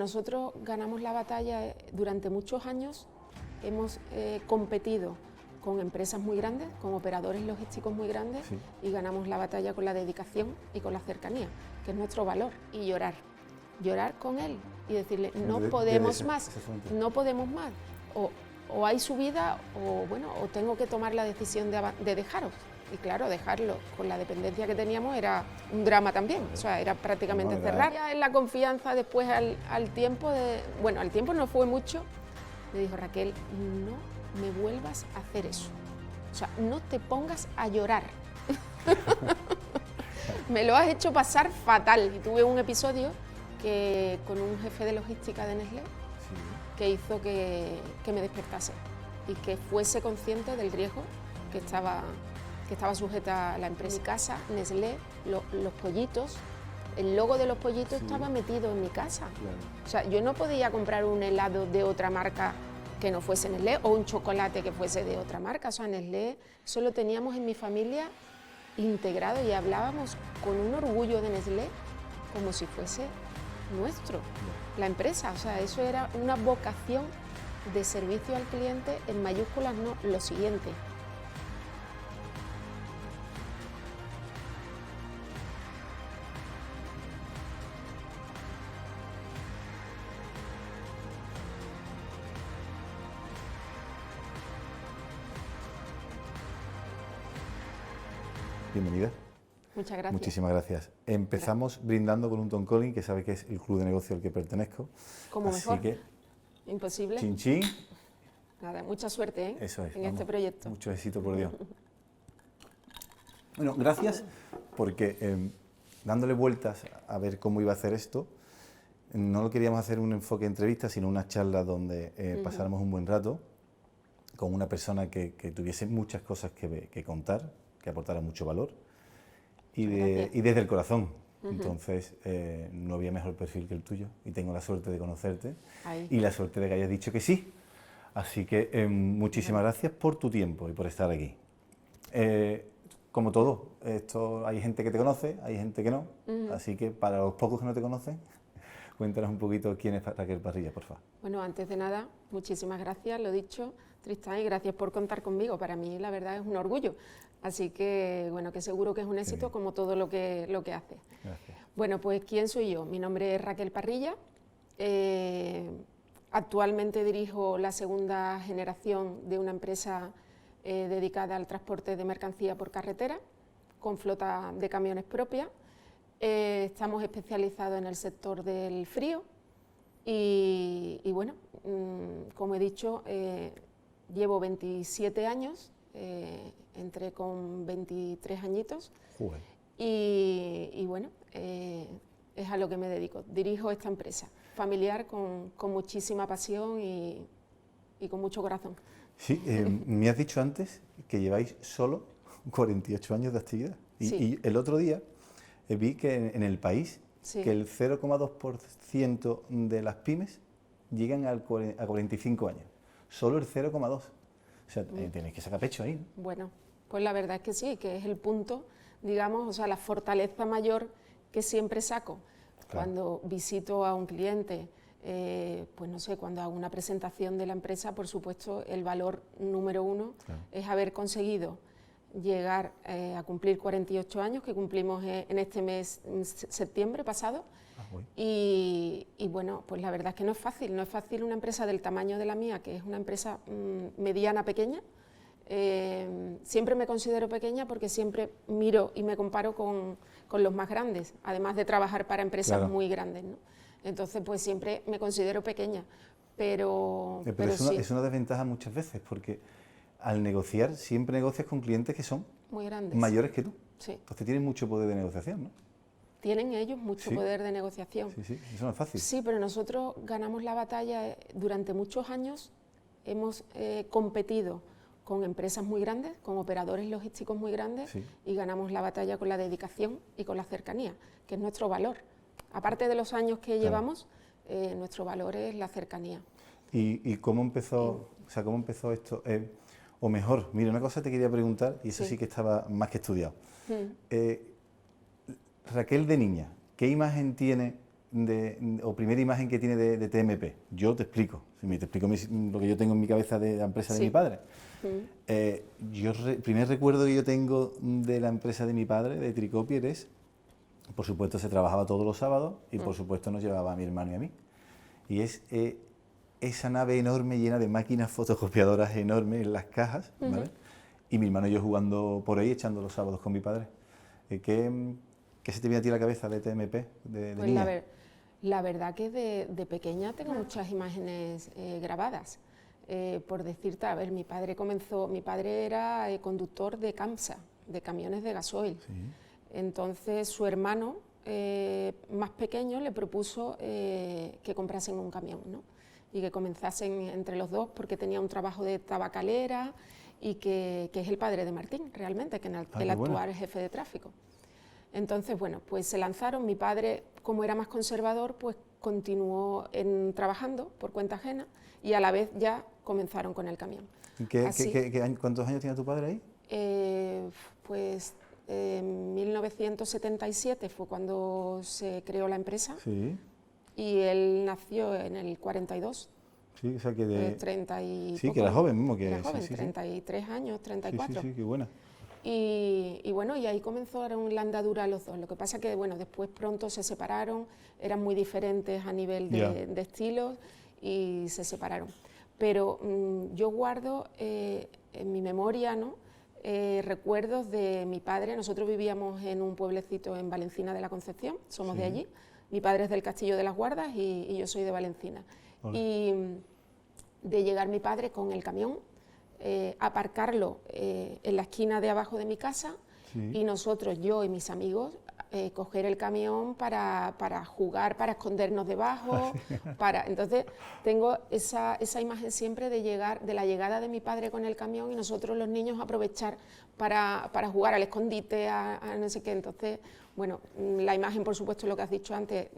Nosotros ganamos la batalla durante muchos años, hemos competido con empresas muy grandes, con operadores logísticos muy grandes, sí, y ganamos la batalla con la dedicación y con la cercanía, que es nuestro valor, y llorar con él y decirle no podemos más, no podemos más, o hay subida o bueno, o tengo que tomar la decisión de dejaros. Y claro, dejarlo con la dependencia que teníamos era un drama también, o sea, era prácticamente cerrar. Ya en la confianza después al tiempo, al tiempo no fue mucho, me dijo: Raquel, no me vuelvas a hacer eso, o sea, no te pongas a llorar. Me lo has hecho pasar fatal. Y tuve un episodio con un jefe de logística de Nestlé, sí, que hizo que me despertase y que fuese consciente del riesgo que estaba sujeta a la empresa. En mi casa, Nestlé, los pollitos, el logo de los pollitos, sí, estaba metido en mi casa. Claro. O sea, yo no podía comprar un helado de otra marca que no fuese Nestlé o un chocolate que fuese de otra marca. O sea, Nestlé solo teníamos en mi familia integrado y hablábamos con un orgullo de Nestlé como si fuese nuestro, la empresa. O sea, eso era una vocación de servicio al cliente en mayúsculas, no, lo siguiente. Bienvenida. Muchas gracias. Muchísimas gracias. Empezamos brindando con un Toncolín, que sabe que es el club de negocio al que pertenezco. Como así mejor. Que, imposible. Chin chin. Nada, mucha suerte, ¿eh? Eso es, en este proyecto. Mucho éxito, por Dios. Bueno, gracias, porque dándole vueltas a ver cómo iba a hacer esto, no lo queríamos hacer un enfoque de entrevista, sino una charla donde pasáramos un buen rato con una persona que tuviese muchas cosas que contar, que aportara mucho valor y desde el corazón. Entonces, no había mejor perfil que el tuyo y tengo la suerte de conocerte. Ahí. Y la suerte de que hayas dicho que sí. Así que muchísimas gracias por tu tiempo y por estar aquí. Como todo, hay gente que te conoce, hay gente que no, así que para los pocos que no te conocen, cuéntanos un poquito quién es Raquel Parrilla, por favor. Bueno, antes de nada, muchísimas gracias, lo dicho, Tristán, y gracias por contar conmigo. Para mí, la verdad, es un orgullo. Así que, bueno, que seguro que es un éxito como todo lo que haces. Gracias. Bueno, pues, ¿quién soy yo? Mi nombre es Raquel Parrilla. Actualmente dirijo la segunda generación de una empresa dedicada al transporte de mercancía por carretera, con flota de camiones propia. Estamos especializados en el sector del frío y bueno, como he dicho, llevo 27 años, entré con 23 añitos. Joder. Y bueno, es a lo que me dedico. Dirijo esta empresa familiar con muchísima pasión y con mucho corazón. Sí, me has dicho antes que lleváis solo 48 años de actividad. Sí. Y el otro día vi que en el país, sí, que el 0,2% de las pymes llegan a 45 años. Solo el 0,2%. O sea, tenéis que sacar pecho ahí, ¿no? Bueno, pues la verdad es que sí, que es el punto, digamos, o sea, la fortaleza mayor que siempre saco. Claro. Cuando visito a un cliente, pues no sé, cuando hago una presentación de la empresa, por supuesto, el valor número uno, claro, es haber conseguido llegar a cumplir 48 años, que cumplimos en este mes, septiembre pasado. Y bueno, pues la verdad es que no es fácil una empresa del tamaño de la mía, que es una empresa mediana, pequeña. Siempre me considero pequeña porque siempre miro y me comparo con los más grandes, además de trabajar para empresas, claro, muy grandes, ¿no? Entonces, pues siempre me considero pequeña, pero sí. Es una desventaja muchas veces, porque al negociar siempre negocias con clientes que son muy grandes, mayores que tú. Sí. Entonces tienen mucho poder de negociación, ¿no? Tienen ellos mucho poder de negociación. Sí, eso no es fácil. Sí, pero nosotros ganamos la batalla durante muchos años, hemos competido con empresas muy grandes, con operadores logísticos muy grandes, sí, y ganamos la batalla con la dedicación y con la cercanía, que es nuestro valor. Aparte de los años que, claro, llevamos, nuestro valor es la cercanía. ¿Y cómo empezó, cómo empezó esto? O mejor, mira, una cosa te quería preguntar, y eso sí que estaba más que estudiado. Raquel de niña, ¿qué imagen tiene o primera imagen que tiene de TMP? Yo te explico, te explico lo que yo tengo en mi cabeza de la empresa de mi padre. Primer recuerdo que yo tengo de la empresa de mi padre, de Tricopier, es, por supuesto, se trabajaba todos los sábados y por supuesto nos llevaba a mi hermano y a mí. Y es esa nave enorme llena de máquinas fotocopiadoras enormes en las cajas, ¿vale? Y mi hermano y yo jugando por ahí, echando los sábados con mi padre. ¿Qué se te viene a ti a la cabeza de TMP, de pues niña? La verdad que de pequeña tengo muchas imágenes grabadas. Por decirte, a ver, mi padre era conductor de CAMSA, de camiones de gasoil. Sí. Entonces su hermano más pequeño le propuso que comprasen un camión, ¿no? Y que comenzasen entre los dos, porque tenía un trabajo de tabacalera y que es el padre de Martín, realmente, que es el actual jefe de tráfico. Entonces, bueno, pues se lanzaron. Mi padre, como era más conservador, pues continuó trabajando por cuenta ajena y a la vez ya comenzaron con el camión. ¿Cuántos años tenía tu padre ahí? Pues en 1977 fue cuando se creó la empresa. Sí. Y él nació en el 42. Sí, o sea que de... 30 y sí, poco, que era joven mismo. Era joven, 33 años, 34. Sí, qué buena. Y bueno, y ahí comenzaron la andadura los dos. Lo que pasa que, bueno, después pronto se separaron, eran muy diferentes a nivel de estilos y se separaron. Pero yo guardo en mi memoria, ¿no? Recuerdos de mi padre. Nosotros vivíamos en un pueblecito en Valencina de la Concepción, somos de allí. Mi padre es del Castillo de las Guardas y yo soy de Valencina. Y de llegar mi padre con el camión, aparcarlo en la esquina de abajo de mi casa y nosotros, yo y mis amigos, coger el camión para jugar, para escondernos debajo. Entonces tengo esa imagen siempre de la llegada de mi padre con el camión y nosotros los niños aprovechar para jugar al escondite, a no sé qué. Entonces, bueno, la imagen, por supuesto, lo que has dicho antes,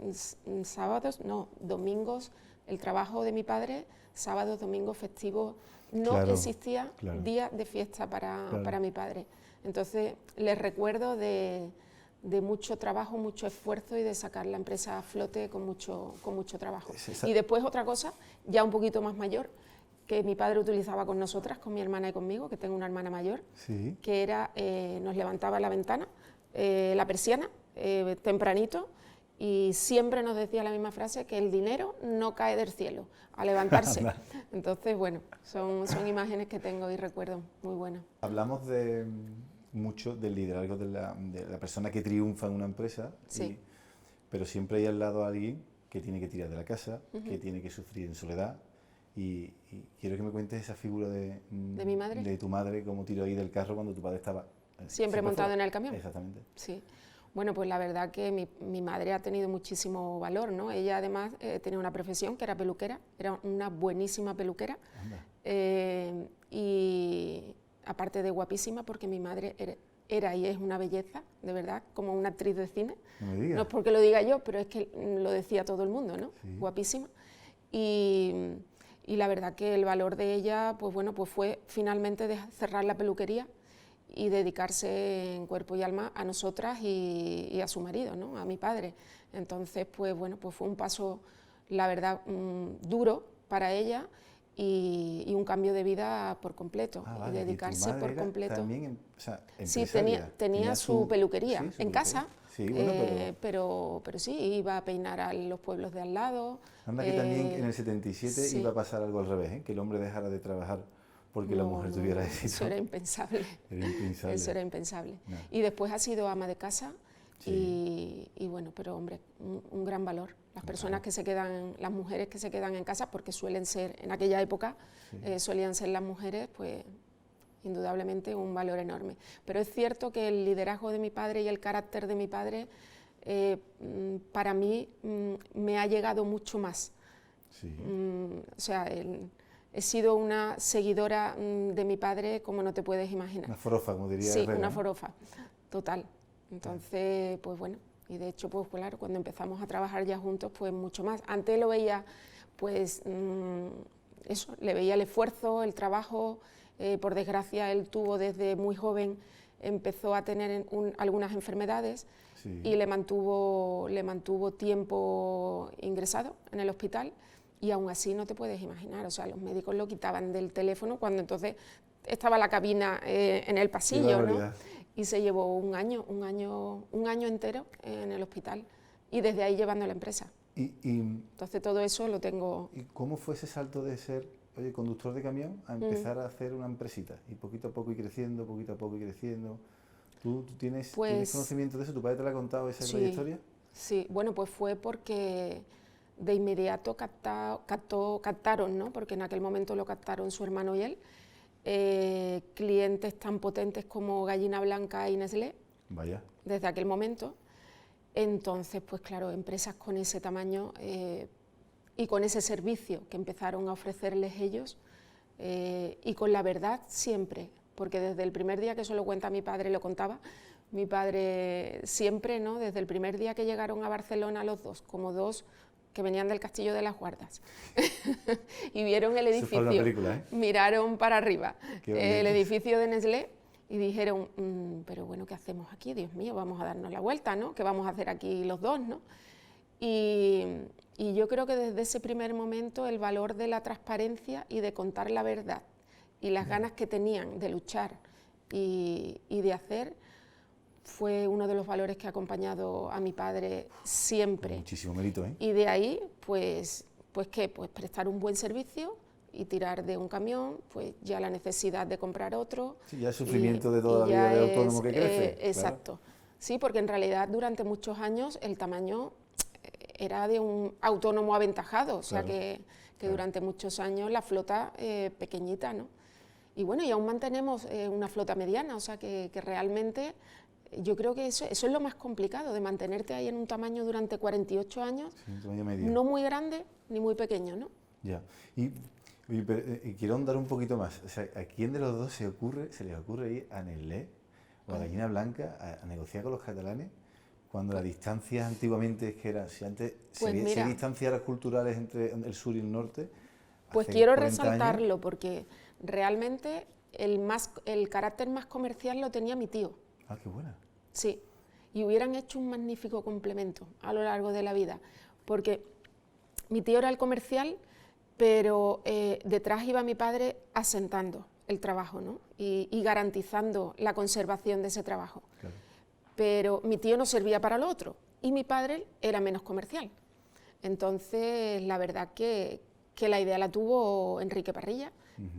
sábados, no, domingos, el trabajo de mi padre, sábados, domingos, festivos, no existía día de fiesta para mi padre. Entonces, les recuerdo de mucho trabajo, mucho esfuerzo y de sacar la empresa a flote con mucho trabajo. Y después otra cosa, ya un poquito más mayor, que mi padre utilizaba con nosotras, con mi hermana y conmigo, que tengo una hermana mayor, que era, nos levantaba la ventana, la persiana, tempranito, y siempre nos decía la misma frase, que el dinero no cae del cielo, a levantarse. Entonces, bueno, son imágenes que tengo y recuerdos muy buenos. Hablamos mucho del liderazgo de la persona que triunfa en una empresa, pero siempre hay al lado a alguien que tiene que tirar de la casa, que tiene que sufrir en soledad, y quiero que me cuentes esa figura de mi madre, de tu madre, cómo tiró ahí del carro cuando tu padre estaba... siempre montado en el camión. Exactamente. Sí. Bueno, pues la verdad que mi madre ha tenido muchísimo valor, ¿no? Ella además tenía una profesión que era peluquera, era una buenísima peluquera, y aparte de guapísima, porque mi madre era y es una belleza, de verdad, como una actriz de cine. No me digas. No es porque lo diga yo, pero es que lo decía todo el mundo, ¿no? Sí. Guapísima. Y la verdad que el valor de ella, pues bueno, pues fue finalmente cerrar la peluquería y dedicarse en cuerpo y alma a nosotras y a su marido, ¿no? A mi padre. Entonces, pues bueno, pues fue un paso, la verdad, duro para ella y un cambio de vida por completo, vale, y dedicarse por completo. También, o sea, sí, tenía su peluquería en casa, sí, bueno, pero sí, iba a peinar a los pueblos de al lado. Anda que también en el 77 iba a pasar algo al revés, que el hombre dejara de trabajar porque la mujer tuviera éxito. Eso era impensable. Eso era impensable. No. Y después ha sido ama de casa y bueno, pero hombre, un gran valor. Las personas que se quedan, las mujeres que se quedan en casa, porque suelen ser, en aquella época, solían ser las mujeres, pues indudablemente un valor enorme. Pero es cierto que el liderazgo de mi padre y el carácter de mi padre, para mí, me ha llegado mucho más. O sea, he sido una seguidora de mi padre como no te puedes imaginar. Una forofa, como diría Sí, Herrera, una ¿no? forofa, total. Entonces, pues bueno, y de hecho, pues claro, cuando empezamos a trabajar ya juntos, pues mucho más. Antes lo veía, pues eso, le veía el esfuerzo, el trabajo. Por desgracia, él tuvo desde muy joven, empezó a tener algunas enfermedades Sí. y le mantuvo tiempo ingresado en el hospital, y aún así no te puedes imaginar, o sea, los médicos lo quitaban del teléfono cuando entonces estaba la cabina en el pasillo, ¿no? Y se llevó un año entero en el hospital, y desde ahí llevando la empresa. Entonces todo eso lo tengo. ¿Y cómo fue ese salto de ser, oye, conductor de camión a empezar a hacer una empresita? Y poquito a poco ir creciendo, poquito a poco ir creciendo. ¿Tú tienes conocimiento de eso? ¿Tu padre te lo ha contado esa trayectoria? Sí, bueno, pues fue porque de inmediato captaron, ¿no? Porque en aquel momento lo captaron su hermano y él, clientes tan potentes como Gallina Blanca y Nestlé. Vaya. Desde aquel momento. Entonces, pues claro, empresas con ese tamaño y con ese servicio que empezaron a ofrecerles ellos, y con la verdad siempre, porque desde el primer día, que eso lo cuenta mi padre, lo contaba, mi padre siempre, ¿no? Desde el primer día que llegaron a Barcelona los dos, como dos que venían del Castillo de las Guardas y vieron el edificio, eso fue una película, ¿eh? Miraron para arriba el edificio de Nestlé y dijeron, pero bueno, ¿qué hacemos aquí? Dios mío, vamos a darnos la vuelta, ¿no? ¿Qué vamos a hacer aquí los dos, ¿no? Y yo creo que desde ese primer momento el valor de la transparencia y de contar la verdad y las ganas que tenían de luchar y de hacer fue uno de los valores que ha acompañado a mi padre siempre. Muchísimo mérito, ¿eh? Y de ahí, pues ¿qué? Pues prestar un buen servicio y tirar de un camión, pues ya la necesidad de comprar otro. Sí, ya el sufrimiento de toda la vida del autónomo que crece. Exacto. Claro. Sí, porque en realidad durante muchos años el tamaño era de un autónomo aventajado, o sea que durante muchos años la flota pequeñita, ¿no? Y bueno, y aún mantenemos una flota mediana, o sea que realmente yo creo que eso es lo más complicado, de mantenerte ahí en un tamaño durante 48 años, sí, un tamaño medio, no muy grande ni muy pequeño, ¿no? Ya, y quiero ahondar un poquito más, o sea, ¿a quién de los dos se les ocurre ir a Nestlé o a Gallina Blanca a negociar con los catalanes, cuando las distancias antiguamente, que eran, si antes se distancias las culturales entre el sur y el norte? Pues quiero resaltarlo años, porque realmente el carácter más comercial lo tenía mi tío. Ah, qué buena. Sí, y hubieran hecho un magnífico complemento a lo largo de la vida, porque mi tío era el comercial, pero detrás iba mi padre asentando el trabajo, ¿no? y garantizando la conservación de ese trabajo. Claro. Pero mi tío no servía para lo otro, y mi padre era menos comercial. Entonces, la verdad que la idea la tuvo Enrique Parrilla,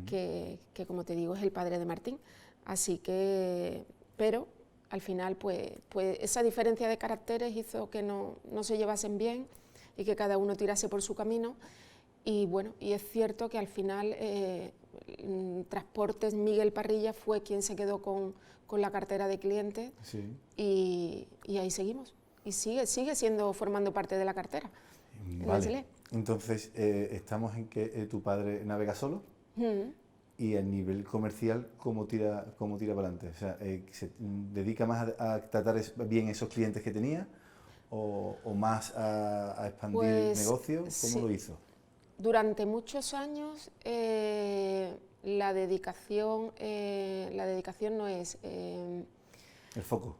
que como te digo es el padre de Martín, así que, pero al final pues esa diferencia de caracteres hizo que no se llevasen bien y que cada uno tirase por su camino, y bueno, y es cierto que al final Transportes Miguel Parrilla fue quien se quedó con la cartera de clientes, sí. y ahí seguimos, y sigue formando parte de la cartera. Vale. Entonces, estamos en que tu padre navega solo, y a nivel comercial, ¿cómo tira para adelante? O sea, ¿se dedica más a tratar bien esos clientes que tenía o más a expandir el negocio? ¿Cómo sí lo hizo? Durante muchos años la dedicación no es... el foco.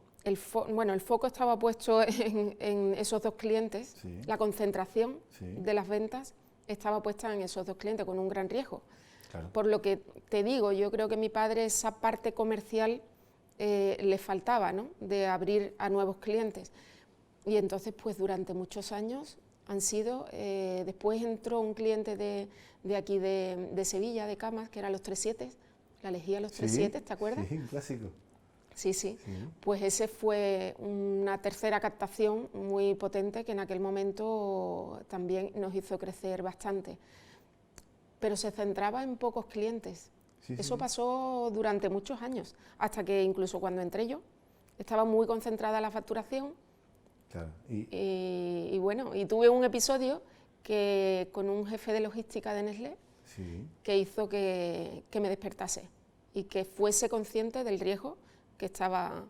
Bueno, el foco estaba puesto en esos dos clientes, sí. La concentración sí de las ventas estaba puesta en esos dos clientes, con un gran riesgo. Claro. Por lo que te digo, yo creo que a mi padre esa parte comercial le faltaba, ¿no? De abrir a nuevos clientes. Y entonces, pues durante muchos años han sido, después entró un cliente de aquí de Sevilla, de Camas, que era los 37, la Lejía Los 37, ¿te acuerdas? Sí, un clásico. Sí, sí, pues ese fue una tercera captación muy potente que en aquel momento también nos hizo crecer bastante. Pero se centraba en pocos clientes. Eso pasó durante muchos años, hasta que incluso cuando entré yo, estaba muy concentrada la facturación. Claro. Y bueno, y tuve un episodio con un jefe de logística de Nestlé, que hizo que me despertase y que fuese consciente del riesgo que estaba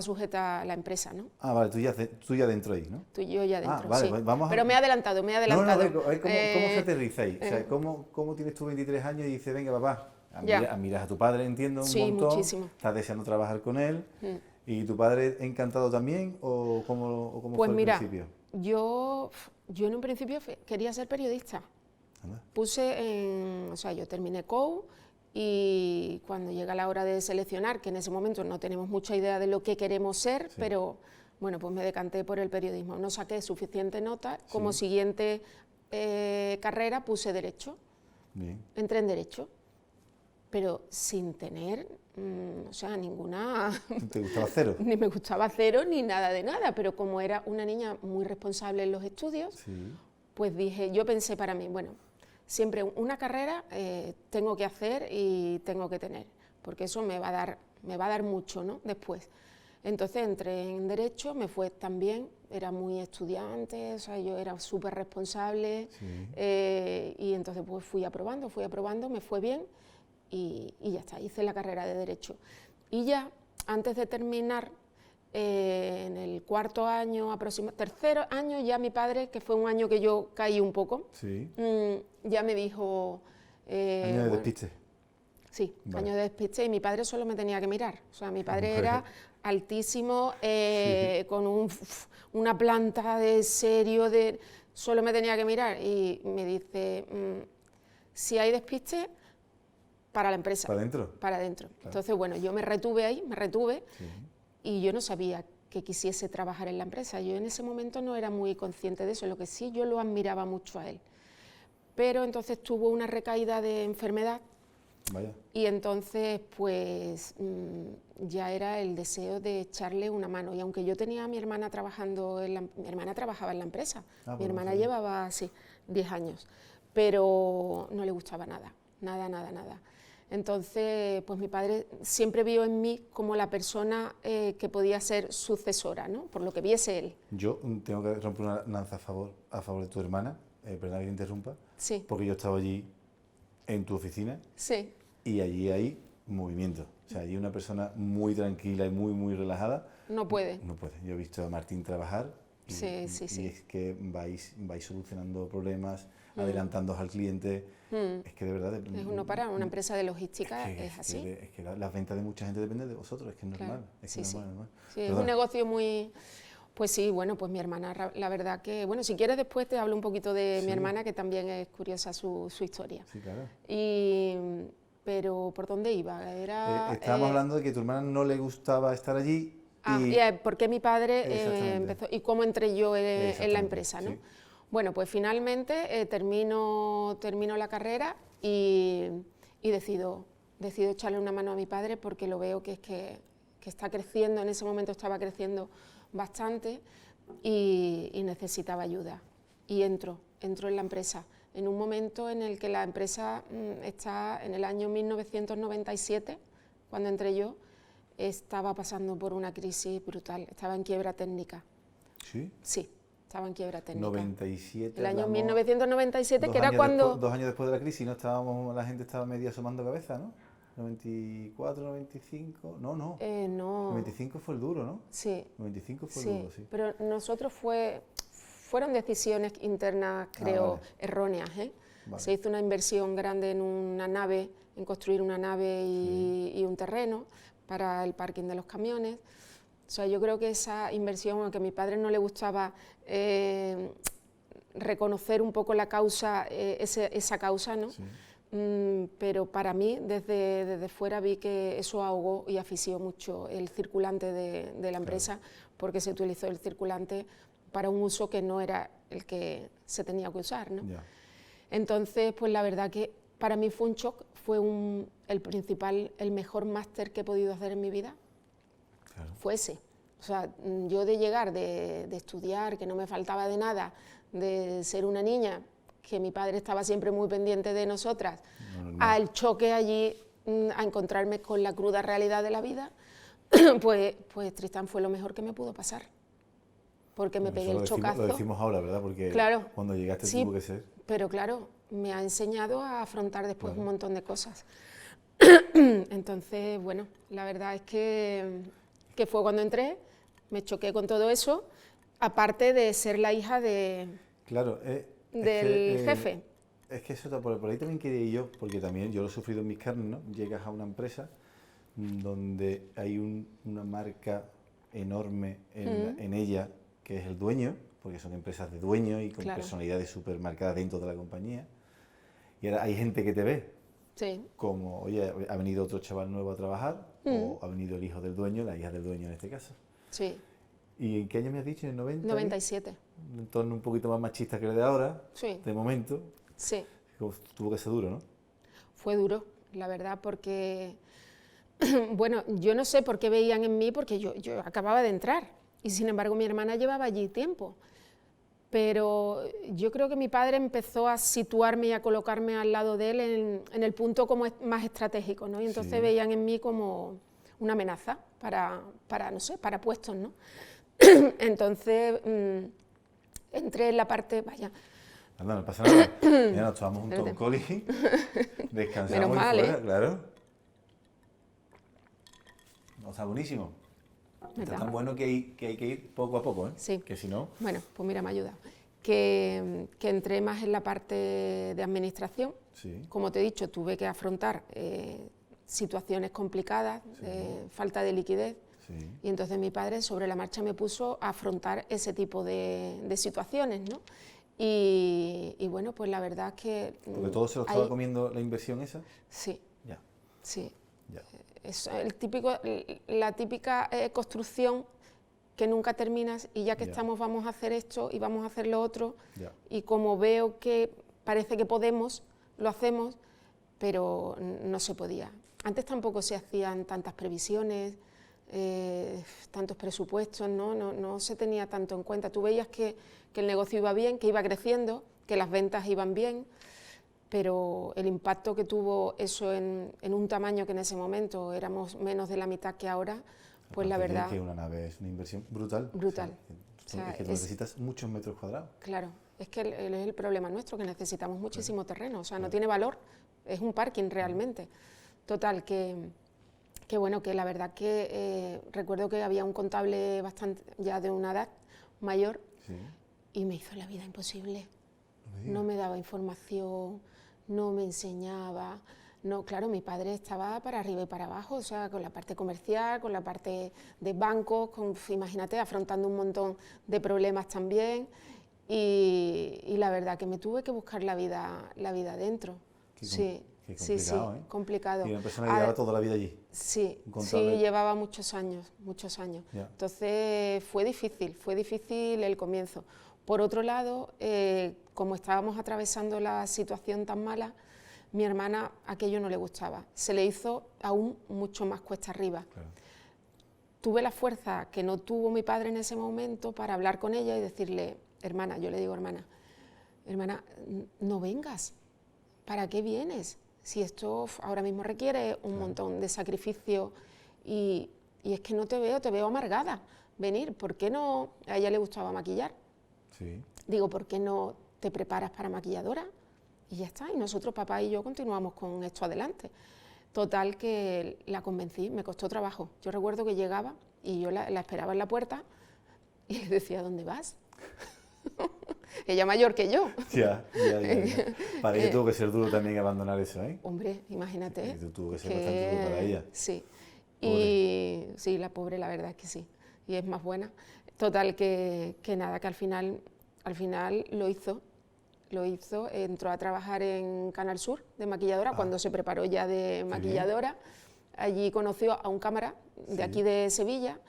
sujeta la empresa, ¿no? Ah, vale, tú ya dentro ahí, ¿no? Yo ya dentro, vale, sí. Vamos pero me he adelantado. No, a ver cómo se aterriza ahí. O sea, ¿cómo tienes tú 23 años y dices, venga, papá, miras a tu padre, entiendo, un montón, muchísimo. Estás deseando trabajar con él, ¿Y tu padre encantado también o cómo Pues fue mira, al principio? yo en un principio quería ser periodista. Anda. O sea, yo terminé COU y cuando llega la hora de seleccionar, que en ese momento no tenemos mucha idea de lo que queremos ser, Sí. pero bueno, pues me decanté por el periodismo. No saqué suficiente nota, como Sí. siguiente carrera puse Derecho, Bien. entré en Derecho, pero sin tener, o sea, ninguna... ¿Te gustaba cero? Ni me gustaba cero ni nada de nada, pero como era una niña muy responsable en los estudios, Sí. pues dije, yo pensé para mí, bueno, siempre una carrera tengo que hacer y tengo que tener, porque eso me va a dar mucho, ¿no? Después. Entonces entré en Derecho, me fue tan bien, era muy estudiante, o sea, yo era súper responsable, Sí. y entonces pues fui aprobando, me fue bien y ya está, hice la carrera de Derecho. Y ya, antes de terminar, en el cuarto año, tercer año, ya mi padre, que fue un año que yo caí un poco, Sí. ya me dijo... Año de bueno, despiste. sí, Vale. año de despiste, y mi padre solo me tenía que mirar. O sea, mi padre era altísimo, Sí. con una planta de serio, solo me tenía que mirar y me dice, si hay despiste, para la empresa. ¿Para adentro? Para adentro. Claro. Entonces, bueno, yo me retuve ahí, Sí. y yo no sabía que quisiese trabajar en la empresa. Yo en ese momento no era muy consciente de eso, lo que sí yo lo admiraba mucho a él. Pero entonces tuvo una recaída de enfermedad. Vaya. Y entonces, pues, ya era el deseo de echarle una mano. Y aunque yo tenía a mi hermana trabajando, mi hermana trabajaba en la empresa, mi hermana llevaba, sí, 10 años, pero no le gustaba nada, nada. Entonces, pues mi padre siempre vio en mí como la persona que podía ser sucesora, ¿no? Por lo que viese él. Yo tengo que romper una lanza a favor de tu hermana, perdona que te interrumpa, Sí, porque yo estaba allí en tu oficina sí, y allí hay movimiento. O sea, allí una persona muy tranquila y muy relajada no puede. no puede. Yo he visto a Martín trabajar y, Sí. y es que vais solucionando problemas, adelantándoos al cliente. Es que de verdad... Es uno para una empresa de logística, es así. Es que las ventas de mucha gente dependen de vosotros, es que es normal. Claro, Es sí, que es sí. normal. Sí, es Perdona. un negocio muy... Pues sí, bueno, pues mi hermana, la verdad que... Bueno, si quieres después te hablo un poquito de mi Sí. hermana, que también es curiosa su historia. Sí, claro. Pero, ¿por dónde iba? Era... Estábamos hablando de que a tu hermana no le gustaba estar allí y... ¿por qué mi padre Exactamente. empezó y cómo entré yo en la Exactamente, empresa, ¿no? sí. Bueno, pues finalmente termino la carrera y decido echarle una mano a mi padre, porque lo veo que está creciendo, en ese momento estaba creciendo bastante y necesitaba ayuda. Y entro en la empresa, en un momento en el que la empresa está en el año 1997, cuando entré yo, estaba pasando por una crisis brutal, estaba en quiebra técnica. ¿Sí? Sí, estaba en quiebra técnica. 97. El año hablamos 1997, que era cuando... 2 años después de la crisis, ¿no? La gente estaba medio asomando cabeza, ¿no? 94, 95... No. no. 95 fue el duro, ¿no? Sí. 95 fue el duro, sí. Pero nosotros fueron decisiones internas, creo, vale. erróneas, ¿eh? Vale. Se hizo una inversión grande en una nave, en construir una nave y un terreno para el parking de los camiones. O sea, yo creo que esa inversión, aunque a mi padre no le gustaba reconocer un poco la causa, esa causa, ¿no? Sí. Pero para mí, desde fuera, vi que eso ahogó y asfixió mucho el circulante de la empresa, porque se utilizó el circulante para un uso que no era el que se tenía que usar, ¿no? Ya. Entonces, pues la verdad que para mí fue un shock, fue el mejor máster que he podido hacer en mi vida. Claro. Fue ese. O sea, yo de llegar, de estudiar, que no me faltaba de nada, de ser una niña, que mi padre estaba siempre muy pendiente de nosotras, al choque allí, a encontrarme con la cruda realidad de la vida, pues Tristán fue lo mejor que me pudo pasar, porque me pegué el chocazo. Lo decimos ahora, ¿verdad? Porque claro, cuando llegaste sí, tuvo que ser... Pero claro, me ha enseñado a afrontar después un montón de cosas. Entonces, bueno, la verdad es que fue cuando entré, me choqué con todo eso, aparte de ser la hija Claro, del jefe. Es que eso, por ahí también quería ir yo, porque también yo lo he sufrido en mis carnes, ¿no? Llegas a una empresa donde hay una marca enorme en ella, que es el dueño, porque son empresas de dueño y con Claro. personalidades súper marcadas dentro de la compañía. Y ahora hay gente que te ve Sí. como, oye, ha venido otro chaval nuevo a trabajar, o ha venido el hijo del dueño, la hija del dueño en este caso. Sí. ¿Y en qué año me has dicho? ¿En el 90? 97. Un entorno un poquito más machista que el de ahora, Sí. de momento. Sí. Tuvo que ser duro, ¿no? Fue duro, la verdad, porque, bueno, yo no sé por qué veían en mí, porque yo acababa de entrar y sin embargo mi hermana llevaba allí tiempo. Pero yo creo que mi padre empezó a situarme y a colocarme al lado de él en el punto como más estratégico, ¿no? Y entonces Sí. veían en mí como una amenaza para no sé, para puestos, ¿no? Entonces entré en la parte, vaya, Anda, no pasa nada. Mira, nos tomamos un Espérate. Toncoli, descansamos Menos y mal, fuera, ¿eh? claro. No, está buenísimo. Está ¿verdad? tan bueno que hay que ir poco a poco, ¿eh? Sí. Que si no... Bueno, pues mira, me ha ayudado. Que entré más en la parte de administración. Sí. Como te he dicho, tuve que afrontar situaciones complicadas, falta de liquidez, Sí. y entonces mi padre sobre la marcha me puso a afrontar ese tipo de situaciones, ¿no? Y bueno, pues la verdad es que... Porque todo se lo estaba comiendo la inversión esa. Sí, Ya, sí. ya. Es la típica construcción que nunca terminas y ya que Ya. estamos vamos a hacer esto y vamos a hacer lo otro, Ya. y como veo que parece que podemos, lo hacemos, pero no se podía. Antes tampoco se hacían tantas previsiones, tantos presupuestos, no se tenía tanto en cuenta. Tú veías que el negocio iba bien, que iba creciendo, que las ventas iban bien, pero el impacto que tuvo eso en un tamaño que en ese momento éramos menos de la mitad que ahora, pues la Aparte verdad... que una nave es una inversión brutal. Brutal. O sea, es que tú necesitas muchos metros cuadrados. Claro, es que es el problema nuestro, que necesitamos muchísimo terreno, o sea, no tiene valor, es un parking realmente. Total, que bueno, que la verdad que recuerdo que había un contable bastante ya de una edad mayor Sí. y me hizo la vida imposible. No me digas. No me daba información, no me enseñaba. No, claro, mi padre estaba para arriba y para abajo, o sea, con la parte comercial, con la parte de bancos, imagínate, afrontando un montón de problemas también. Y la verdad que me tuve que buscar la vida dentro. Sí, Qué sí, complicado, ¿eh? complicado. Y una persona que lleva toda la vida allí. Sí, Un contable. sí, llevaba muchos años, muchos años. Ya. Entonces fue difícil el comienzo. Por otro lado, como estábamos atravesando la situación tan mala, mi hermana aquello no le gustaba, se le hizo aún mucho más cuesta arriba. Claro. Tuve la fuerza que no tuvo mi padre en ese momento para hablar con ella y decirle, hermana, yo le digo hermana, no vengas, ¿para qué vienes? Si esto ahora mismo requiere un montón de sacrificio y es que no te veo amargada. Venir, ¿por qué no? A ella le gustaba maquillar. Sí. Digo, ¿por qué no te preparas para maquilladora? Y ya está, y nosotros, papá y yo, continuamos con esto adelante. Total, que la convencí, me costó trabajo. Yo recuerdo que llegaba y yo la esperaba en la puerta y le decía, ¿dónde vas? Ella mayor que yo. Ya. Para ella tuvo que ser duro también abandonar eso, ¿eh? Hombre, imagínate. Sí, tuvo que ser bastante duro para ella. Sí. Pobre. Y sí, la pobre, la verdad es que sí. Y es más buena. Total, que nada, que al final lo hizo, entró a trabajar en Canal Sur de maquilladora, cuando se preparó ya de maquilladora. Allí conoció a un cámara de aquí de Sevilla,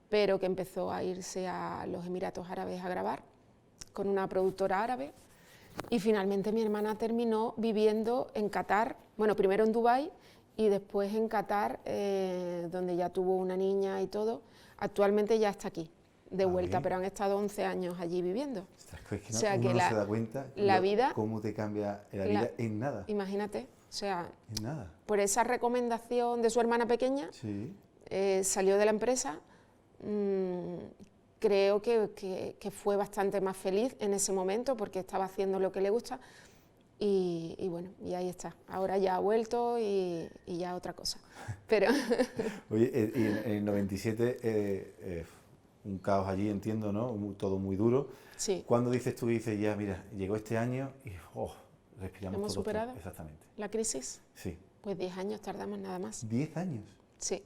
pero que empezó a irse a los Emiratos Árabes a grabar con una productora árabe. Y finalmente mi hermana terminó viviendo en Qatar, bueno, primero en Dubái y después en Qatar, donde ya tuvo una niña y todo. Actualmente ya está aquí, de vuelta, bien. pero han estado 11 años allí viviendo. Es que O sea, uno que no se da cuenta la vida... cómo te cambia la vida en nada. Imagínate, o sea, En nada. por esa recomendación de su hermana pequeña, Sí. salió de la empresa. Creo que fue bastante más feliz en ese momento porque estaba haciendo lo que le gusta y bueno, y ahí está. Ahora ya ha vuelto y ya otra cosa. Pero Oye, y en el 97, un caos allí, entiendo, ¿no? Todo muy duro. sí, ¿Cuándo dices tú, dices, ya, mira, llegó este año y respiramos ¿hemos todo superado Exactamente. la crisis? Sí. Pues 10 años tardamos nada más. 10 años. Sí,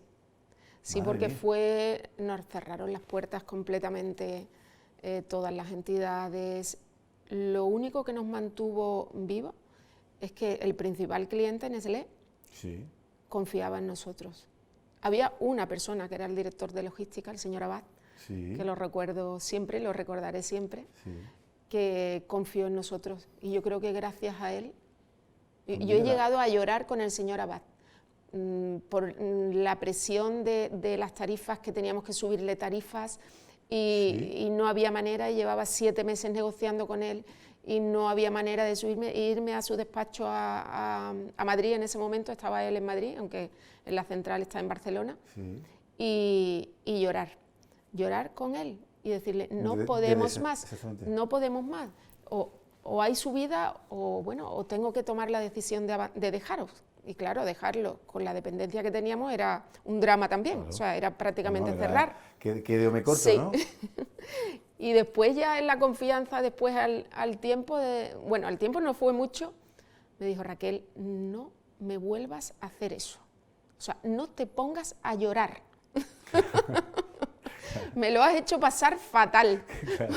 Sí, Madre porque mía. nos cerraron las puertas completamente todas las entidades. Lo único que nos mantuvo vivos es que el principal cliente, Nestlé, Sí, confiaba en nosotros. Había una persona que era el director de logística, el señor Abad, sí, que lo recuerdo siempre, lo recordaré siempre, sí. que confió en nosotros. Y yo creo que gracias a él, Pues yo he mira, llegado a llorar con el señor Abad, por la presión de las tarifas, que teníamos que subirle tarifas sí, y no había manera, y llevaba 7 meses negociando con él y no había manera de subirme e irme a su despacho a Madrid. En ese momento estaba él en Madrid, aunque en la central está en Barcelona, sí. y llorar con él y decirle, no podemos más, Exactamente. no podemos más, o hay subida o bueno, o tengo que tomar la decisión de dejaros. Y claro, dejarlo con la dependencia que teníamos era un drama también, Claro. o sea, era prácticamente No, era cerrar. que dedo me corto, Sí. ¿no? Y después ya en la confianza, después al tiempo, bueno, al tiempo no fue mucho, me dijo, Raquel, no me vuelvas a hacer eso, o sea, no te pongas a llorar. Me lo has hecho pasar fatal. Claro.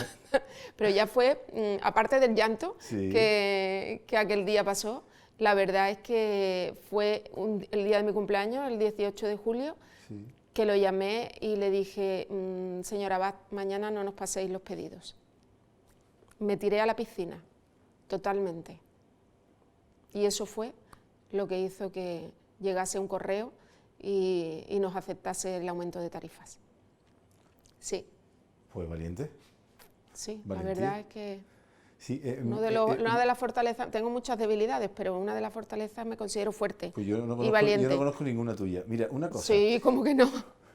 Pero ya fue, aparte del llanto Sí. que aquel día pasó, la verdad es que fue el día de mi cumpleaños, el 18 de julio, Sí. que lo llamé y le dije, señora Abad, mañana no nos paséis los pedidos. Me tiré a la piscina, totalmente. Y eso fue lo que hizo que llegase un correo y nos aceptase el aumento de tarifas. Sí, Pues valiente. sí, Valentía. la verdad es que Sí, una de las fortalezas, tengo muchas debilidades, pero una de las fortalezas me considero fuerte pues yo no y conozco, valiente. yo no conozco ninguna tuya. Mira, una cosa. Sí, ¿cómo que no?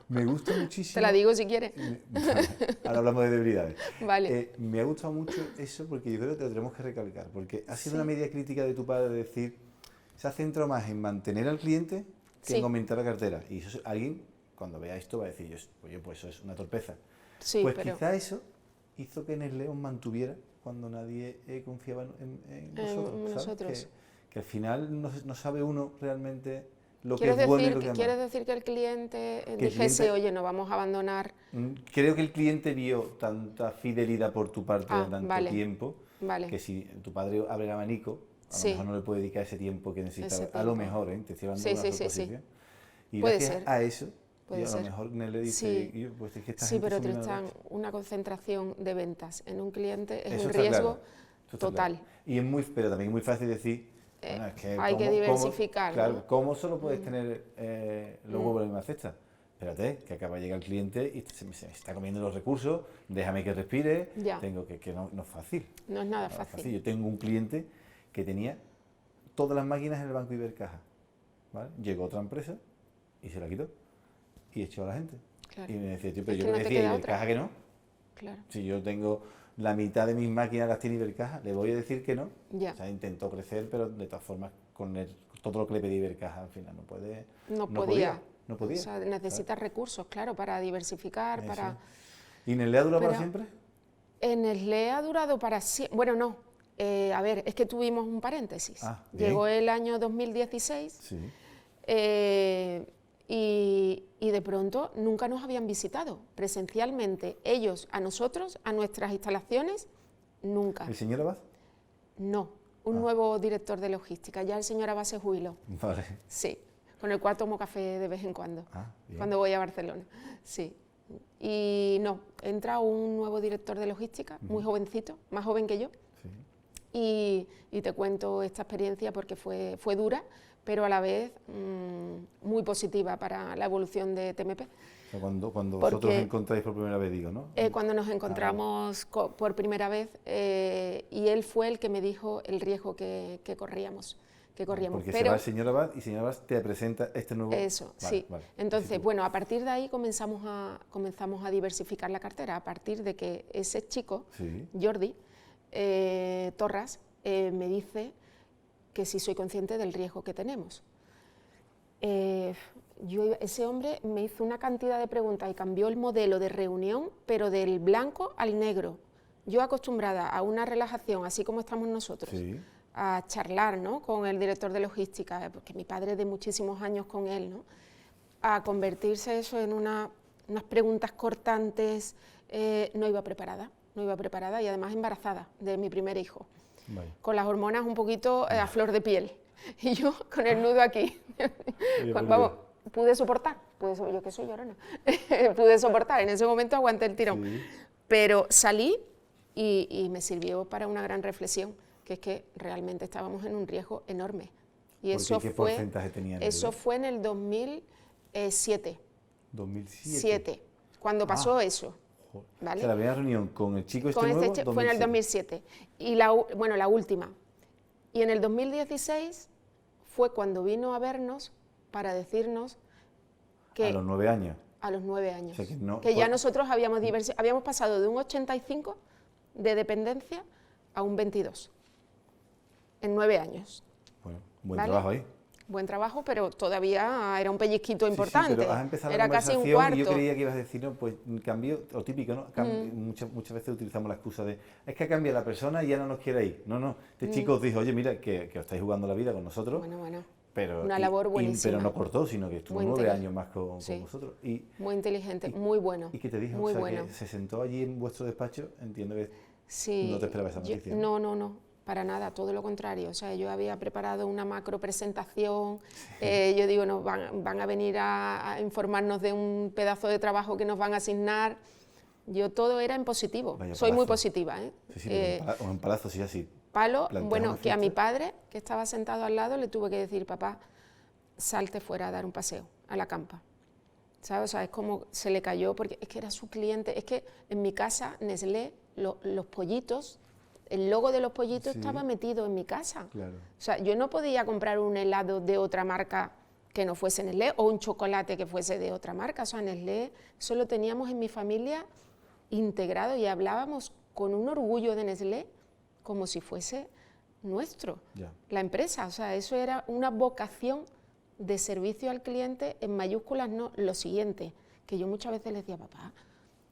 Me gusta muchísimo. Te la digo si quieres. Vale, ahora hablamos de debilidades. Vale. Me ha gustado mucho eso porque yo creo que lo tenemos que recalcar. Porque ha sido Sí. una medida crítica de tu padre de decir, se ha centrado más en mantener al cliente que Sí. en aumentar la cartera. Y eso alguien, cuando vea esto, va a decir, oye, pues eso es una torpeza. Sí, Pues pero quizá eso hizo que Nestlé os mantuviera cuando nadie confiaba en vosotros. ¿sabes? nosotros. Que al final no sabe uno realmente lo que ¿Quieres es bueno y decir, lo que es ¿quieres malo. decir que el cliente el dijese, cliente- oye, no vamos a abandonar? Creo que el cliente vio tanta fidelidad por tu parte Ah, de tanto vale, tiempo, vale. que si tu padre abre el abanico, a Sí. lo mejor no le puede dedicar ese tiempo que necesita. Ese A lo tiempo. mejor, te estoy hablando Sí, de una sí, sí, suposición. Y Puede gracias ser, a eso, puede y a lo ser. mejor le dice, Sí. pues es que esta Sí, gente pero son muy Tristán, honestos". una concentración de ventas en un cliente es Eso un está riesgo claro, eso está total. claro. Y es pero también es muy fácil decir, bueno, es que hay que diversificar, claro, ¿no? ¿cómo solo puedes tener los huevos en la misma cesta? Espérate, que acaba de llegar el cliente y se me está comiendo los recursos, déjame que respire, Ya. tengo que no es fácil. No es nada No es fácil. Yo tengo un cliente que tenía todas las máquinas en el banco Ibercaja, ¿vale? Llegó otra empresa y se la quitó y echó a la gente. Claro. Y me decía, tío, pero Es yo que le no te decía, queda Ibercaja otra. que no. Claro, Si yo tengo la mitad de mis máquinas las tiene Ibercaja, le voy a decir que no. ya. O sea, intentó crecer, pero de todas formas, todo lo que le pedí Ibercaja al final no puede. No podía. No podía. O sea, necesitas recursos, claro, para diversificar, Eso. para... ¿Y Nestlé ha durado para Pero- siempre? En Nestlé ha durado para siempre. Bueno, no. A ver, es que tuvimos un paréntesis. Ah, bien. Llegó el año 2016 Sí. y de pronto nunca nos habían visitado presencialmente. Ellos a nosotros, a nuestras instalaciones, nunca. ¿El señor Abad? No, un nuevo director de logística. Ya el señor Abad se jubiló. Vale. Sí, con el cual tomo café de vez en cuando, Ah, bien. cuando voy a Barcelona. Sí. Y no, entra un nuevo director de logística, muy jovencito, más joven que yo. Sí. Y te cuento esta experiencia porque fue dura, pero a la vez muy positiva para la evolución de TMP. O sea, cuando vosotros Porque- os encontráis por primera vez, digo, ¿no? Cuando nos encontramos por primera vez, y él fue el que me dijo el riesgo que corríamos. Porque se Pero, va el señor Abad y el señor Abad te presenta este nuevo... eso, Vale, sí. vale. Entonces, Sí, sí. bueno, a partir de ahí comenzamos a diversificar la cartera, a partir de que ese chico, Sí. Jordi Torras, me dice que sí soy consciente del riesgo que tenemos. Ese hombre me hizo una cantidad de preguntas y cambió el modelo de reunión, pero del blanco al negro. Yo acostumbrada a una relajación, así como estamos nosotros, Sí. a charlar, ¿no?, con el director de logística, porque mi padre es de muchísimos años con él, ¿no?, a convertirse eso en unas preguntas cortantes, no iba preparada y además embarazada de mi primer hijo, Vale. con las hormonas un poquito a flor de piel y yo con el nudo aquí. Vamos, pude soportar, yo que soy llorona, pude soportar, en ese momento aguanté el tirón, Sí. pero salí y me sirvió para una gran reflexión, que es que realmente estábamos en un riesgo enorme. Y eso ¿Qué porcentaje tenía? Eso fue en el 2007. 2007. Cuando pasó eso. ¿Vale? O sea, la primera reunión con el chico con nuevo, fue en el 2007. Y la última. Y en el 2016 fue cuando vino a vernos para decirnos que... A los 9 años. A los 9 años. O sea, que ya nosotros habíamos pasado de un 85 de dependencia a un 22. En 9 años. Bueno, buen trabajo ahí. Buen trabajo, pero todavía era un pellizquito importante. Sí, pero has empezado era la casi un conversación cuarto. y yo creía que ibas a decir, no, pues cambio, o típico, ¿no? Muchas veces utilizamos la excusa de, es que cambia la persona y ya no nos quiere ir. No, este chico os dijo, oye, mira, que os estáis jugando la vida con nosotros. Bueno. Pero, una labor buenísima. Pero no cortó, sino que estuvo 9 años más con vosotros. Muy inteligente, muy bueno. ¿Y qué te dijo? Muy o sea, bueno. Que se sentó allí en vuestro despacho, entiendo que sí, no te esperaba esa noticia. No, para nada, todo lo contrario. O sea, yo había preparado una macro presentación, yo digo, nos van a venir a informarnos de un pedazo de trabajo que nos van a asignar. Yo todo era en positivo, soy muy positiva. Sí, un palazo, sí, así. Palo, bueno, que a mi padre, que estaba sentado al lado, le tuve que decir, papá, salte fuera a dar un paseo a la campa. ¿Sabes? O sea, es como se le cayó, porque es que era su cliente. Es que en mi casa, Nestlé, los pollitos, el logo de los pollitos estaba metido en mi casa. Claro. O sea, yo no podía comprar un helado de otra marca que no fuese Nestlé, o un chocolate que fuese de otra marca. O sea, Nestlé, eso lo teníamos en mi familia integrado y hablábamos con un orgullo de Nestlé como si fuese nuestro, la empresa. O sea, eso era una vocación de servicio al cliente en mayúsculas, no, lo siguiente, que yo muchas veces le decía, papá,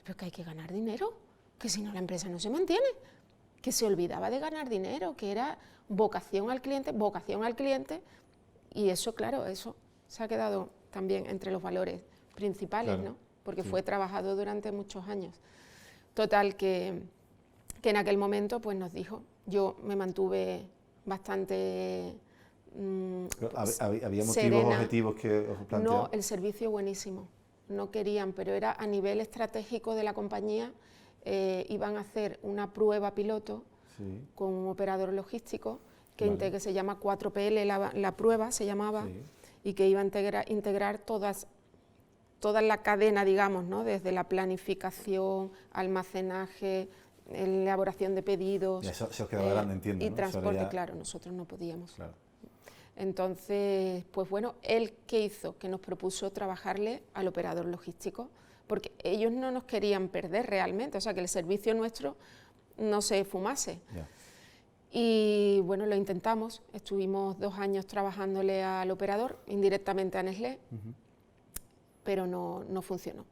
pero que hay que ganar dinero, que si no la empresa no se mantiene, que se olvidaba de ganar dinero, que era vocación al cliente, y eso, claro, eso se ha quedado también entre los valores principales, claro, ¿no? Porque fue trabajado durante muchos años. Total, que en aquel momento pues nos dijo, yo me mantuve bastante ¿Había motivos, serena. objetivos que os planteaban? No, el servicio buenísimo, no querían, pero era a nivel estratégico de la compañía, iban a hacer una prueba piloto con un operador logístico que se llama 4PL, la prueba se llamaba, y que iba a integrar toda la cadena, digamos, ¿no? Desde la planificación, almacenaje, elaboración de pedidos. Y eso se os quedaba grande, entiendo, y ¿no? transporte, claro, nosotros no podíamos. Claro. Entonces, pues bueno, él ¿qué hizo? Que nos propuso trabajarle al operador logístico, porque ellos no nos querían perder realmente, o sea, que el servicio nuestro no se fumase. Y bueno, lo intentamos, estuvimos 2 años trabajándole al operador, indirectamente a Nestlé, pero no funcionó.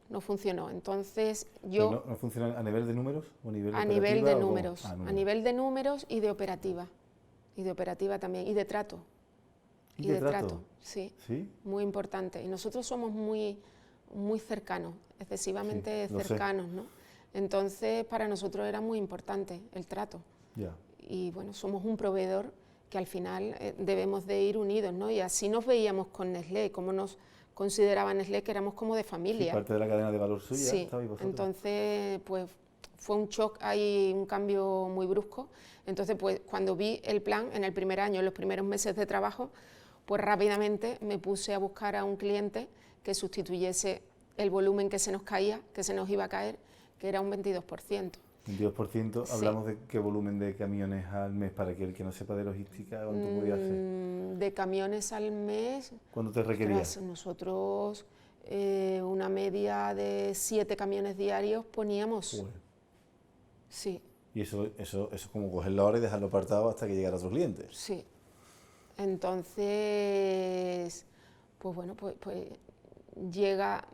Entonces yo... ¿No funciona a nivel de números? ¿O a nivel de números, a nivel de números y de operativa también, y de trato. ¿Y de trato? Sí, muy importante. Y nosotros somos muy cercanos, excesivamente cercanos, ¿no? Entonces, para nosotros era muy importante el trato. Y bueno, somos un proveedor que al final debemos de ir unidos, ¿no? Y así nos veíamos con Nestlé, como nos consideraba Nestlé, que éramos como de familia. Sí, parte de la cadena de valor suya. Sí, entonces, pues fue un shock, hay un cambio muy brusco. Entonces, pues cuando vi el plan en el primer año, en los primeros meses de trabajo, pues rápidamente me puse a buscar a un cliente que sustituyese el volumen que se nos caía, que se nos iba a caer, que era un 22%. 22%, hablamos de qué volumen de camiones al mes, para que el que no sepa de logística, ¿cuánto podía hacer? De camiones al mes... ¿Cuánto te requerías? Nosotros una media de 7 camiones diarios poníamos. Bueno. Sí. Y eso es como cogerlo ahora y dejarlo apartado hasta que llegara a otros clientes. Sí. Entonces, pues bueno, pues llega...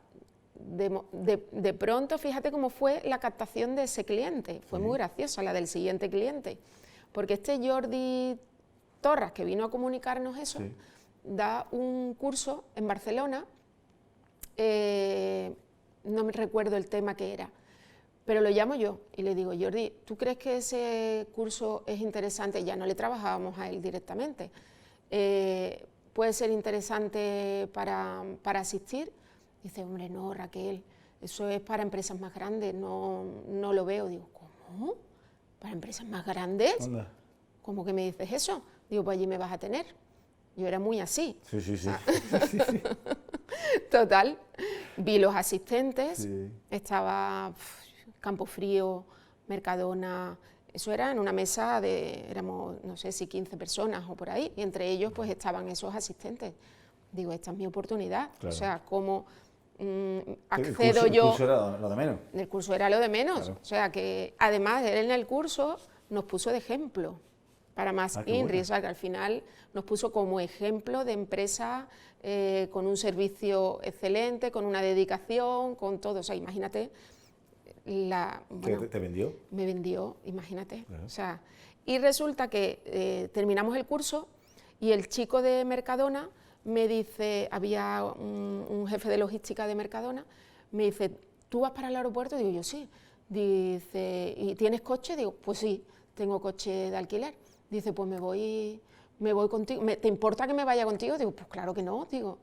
De pronto, fíjate cómo fue la captación de ese cliente, fue muy graciosa la del siguiente cliente, porque este Jordi Torras, que vino a comunicarnos eso, da un curso en Barcelona no me recuerdo el tema que era, pero lo llamo yo y le digo, Jordi, ¿tú crees que ese curso es interesante? Ya no le trabajábamos a él directamente. ¿Puede ser interesante para asistir? Dice, hombre, no, Raquel, eso es para empresas más grandes, no lo veo. Digo, ¿cómo? ¿Para empresas más grandes? Anda. ¿Cómo que me dices eso? Digo, pues allí me vas a tener. Yo era muy así. Sí, sí, sí. Total, vi los asistentes, Sí. estaba Campofrío, Mercadona, eso era en una mesa éramos, no sé si 15 personas o por ahí, y entre ellos pues estaban esos asistentes. Digo, esta es mi oportunidad, Claro. o sea, ¿cómo El accedo yo? curso era lo de menos. El curso era lo de menos, Claro. o sea, que además él en el curso nos puso de ejemplo para más Ah, qué INRI, bueno. o sea, que al final nos puso como ejemplo de empresa con un servicio excelente, con una dedicación, con todo, o sea, imagínate, bueno, ¿Te vendió? me vendió, imagínate, Claro. o sea, y resulta que terminamos el curso y el chico de Mercadona me dice, había un jefe de logística de Mercadona, me dice, ¿tú vas para el aeropuerto? Digo, yo sí. Dice, ¿y tienes coche? Digo, pues sí, tengo coche de alquiler. Dice, pues me voy contigo. ¿Te importa que me vaya contigo? Digo, pues claro que no, digo.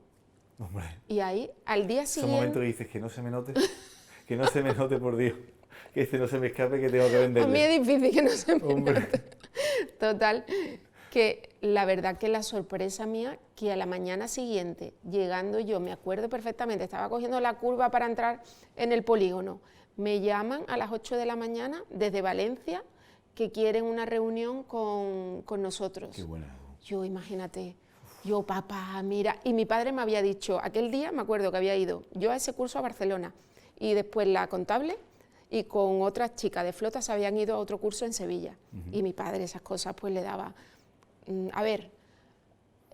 Hombre, Y ahí, al día ese momento siguiente, que dices que no se me note, que no se me note, por Dios, que este no se me escape, que tengo que venderle. a mí es difícil que no se me Hombre. note. Total, que la verdad que la sorpresa mía, que a la mañana siguiente, llegando yo, me acuerdo perfectamente, estaba cogiendo la curva para entrar en el polígono, me llaman a las 8 de la mañana desde Valencia que quieren una reunión con nosotros. Qué buena. Yo, imagínate, yo, papá, mira, y mi padre me había dicho, aquel día me acuerdo que había ido yo a ese curso a Barcelona y después la contable y con otras chicas de flota se habían ido a otro curso en Sevilla. Y mi padre esas cosas pues le daba, a ver,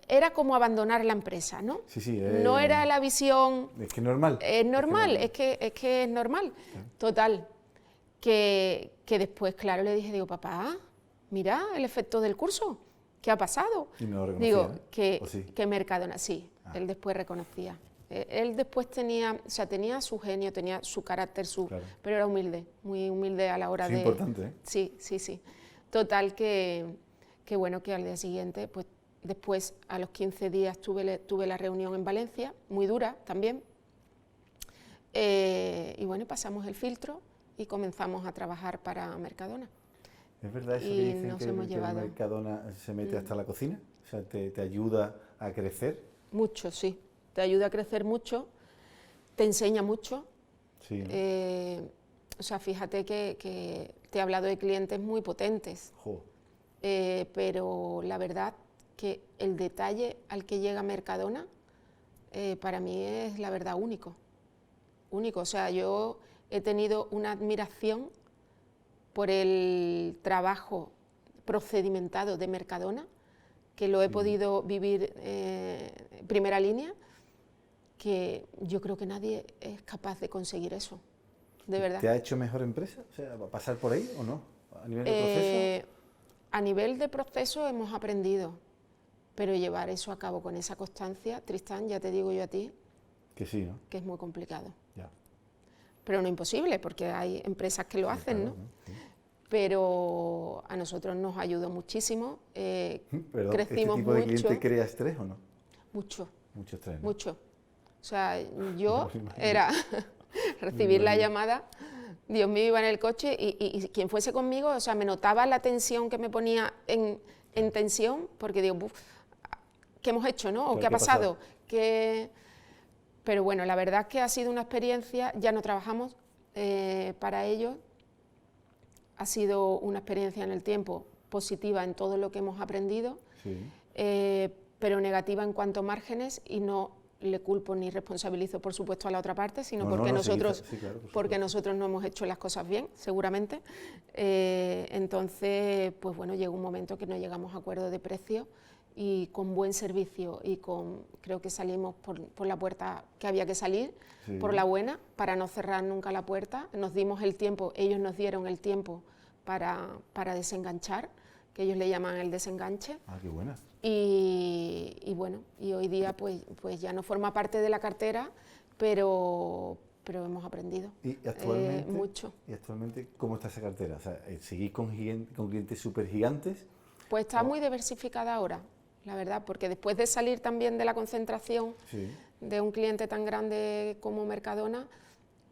era como abandonar la empresa, ¿no? Sí, sí. No era la visión... Es que es normal. Es normal, es que es normal. Total, que después, claro, le dije, digo, papá, mira el efecto del curso, ¿qué ha pasado? Y no lo reconocía, Digo, ¿eh? ¿O sí? que Mercadona, sí, él después reconocía. Él después tenía, o sea, tenía su genio, tenía su carácter, Claro. pero era humilde, muy humilde a la hora Es de... importante, ¿eh? Sí, sí, sí. Total, que bueno, que al día siguiente, pues después, a los 15 días, tuve la reunión en Valencia, muy dura también, y bueno, pasamos el filtro y comenzamos a trabajar para Mercadona. ¿Es verdad eso Y que dicen nos que, hemos que llevado. el Mercadona se mete hasta la cocina? O sea, te ayuda a crecer. Mucho, sí. Te ayuda a crecer mucho, te enseña mucho. Sí. O sea, fíjate que te he hablado de clientes muy potentes, Jo. pero la verdad que el detalle al que llega Mercadona para mí es la verdad único. Único. O sea, yo he tenido una admiración por el trabajo procedimentado de Mercadona, que lo he podido vivir en primera línea, que yo creo que nadie es capaz de conseguir eso, de verdad. ¿Te ha hecho mejor empresa? O sea, ¿va a pasar por ahí o no? ¿A nivel de proceso? A nivel de proceso hemos aprendido, pero llevar eso a cabo con esa constancia, Tristán, ya te digo yo a ti, Que sí, ¿no? que es muy complicado. Ya. Pero no imposible, porque hay empresas que lo hacen, Claro, ¿no? Sí. Pero a nosotros nos ayudó muchísimo, Pero crecimos ¿este tipo de mucho, cliente crea estrés o no? mucho, Mucho estrés, ¿no? mucho. O sea, yo Me imagino. era recibir la imagino. llamada, Dios mío, iba en el coche y quien fuese conmigo, o sea, me notaba la tensión que me ponía en tensión, porque digo, "Buf, ¿qué hemos hecho, no? ¿O Claro, qué ha ¿qué ha pasado? pasado? Pero bueno, la verdad es que ha sido una experiencia, ya no trabajamos para ello, ha sido una experiencia en el tiempo positiva en todo lo que hemos aprendido, Sí. pero negativa en cuanto a márgenes, y no le culpo ni responsabilizo, por supuesto, a la otra parte, sino No, porque no, sí, nosotros, sí, claro, por porque supuesto. nosotros no hemos hecho las cosas bien, seguramente. Entonces, pues bueno, llegó un momento que no llegamos a acuerdo de precio, y con buen servicio y creo que salimos por la puerta que había que salir, Sí. por la buena, para no cerrar nunca la puerta. Nos dimos el tiempo, ellos nos dieron el tiempo para desenganchar, que ellos le llaman el desenganche. Ah, qué buena. Y bueno, y hoy día pues ya no forma parte de la cartera, pero hemos aprendido ¿Y actualmente, mucho. ¿Y actualmente cómo está esa cartera? O sea, ¿seguís con clientes súper gigantes? Pues está muy diversificada ahora, la verdad, porque después de salir también de la concentración Sí. de un cliente tan grande como Mercadona,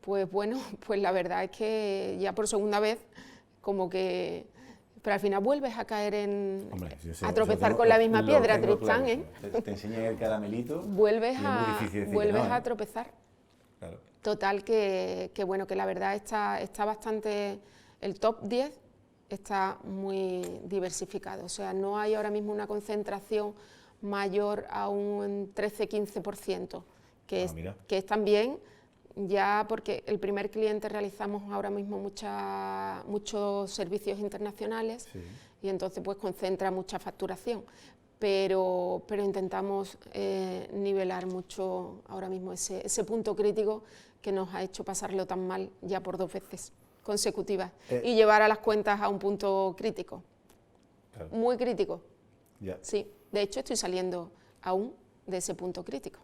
pues bueno, pues la verdad es que ya por segunda vez, como que... Pero al final vuelves a caer Hombre, a tropezar con la misma piedra, Tristán, claro. Te enseñan el caramelito vuelves y es muy difícil decir vuelves que no, a tropezar. Claro. Total, que bueno, que la verdad está bastante... El top 10 está muy diversificado, o sea, no hay ahora mismo una concentración mayor a un 13-15%, que es también ya porque el primer cliente realizamos ahora mismo muchos servicios internacionales, Sí. y entonces pues concentra mucha facturación, pero intentamos nivelar mucho ahora mismo ese punto crítico que nos ha hecho pasarlo tan mal ya por 2 veces consecutivas y llevar a las cuentas a un punto crítico, claro. Muy crítico. Yeah. Sí, de hecho estoy saliendo aún de ese punto crítico,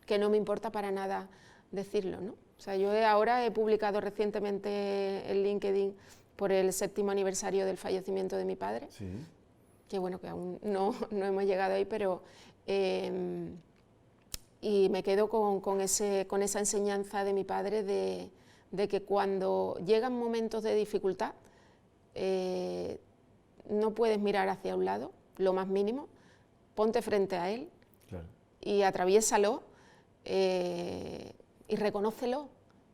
que no me importa para nada decirlo, ¿no? O sea, yo ahora he publicado recientemente en LinkedIn por el 7º aniversario del fallecimiento de mi padre, sí. Que bueno, que aún no hemos llegado ahí, pero y me quedo con esa enseñanza de mi padre de que cuando llegan momentos de dificultad no puedes mirar hacia un lado, lo más mínimo, ponte frente a él, claro. Y atraviésalo y reconócelo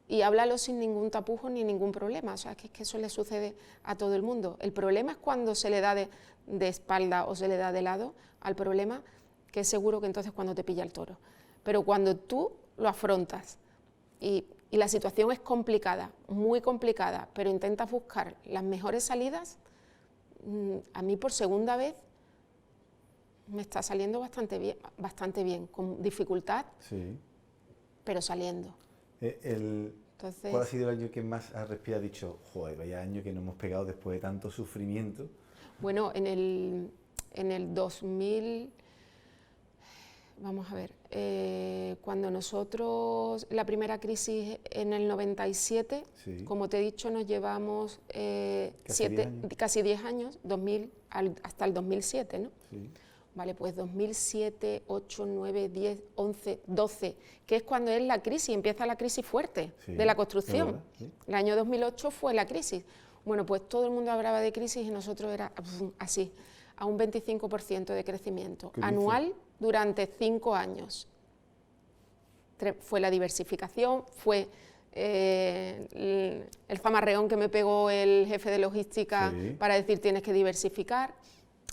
y háblalo sin ningún tapujo ni ningún problema. O sea, que eso le sucede a todo el mundo. El problema es cuando se le da de espalda o se le da de lado al problema, que es seguro que entonces cuando te pilla el toro. Pero cuando tú lo afrontas y la situación es complicada, muy complicada, pero intentas buscar las mejores salidas, a mí por segunda vez me está saliendo bastante bien, con dificultad, sí. Pero saliendo. Entonces, ¿cuál ha sido el año que más has respirado? Has dicho, joder, vaya año que nos hemos pegado después de tanto sufrimiento. Bueno, en el 2000, vamos a ver, cuando nosotros, la primera crisis en el 97, sí. Como te he dicho, nos llevamos casi 10 años, 2000, hasta el 2007, ¿no? Sí. Vale, pues 2007, 8, 9, 10, 11, 12, que es cuando es la crisis, empieza la crisis fuerte, sí, de la construcción. Verdad, sí. El año 2008 fue la crisis. Bueno, pues todo el mundo hablaba de crisis y nosotros era así, a un 25% de crecimiento anual durante 5 años. Fue la diversificación, fue el zamarreón que me pegó el jefe de logística, sí. Para decir tienes que diversificar.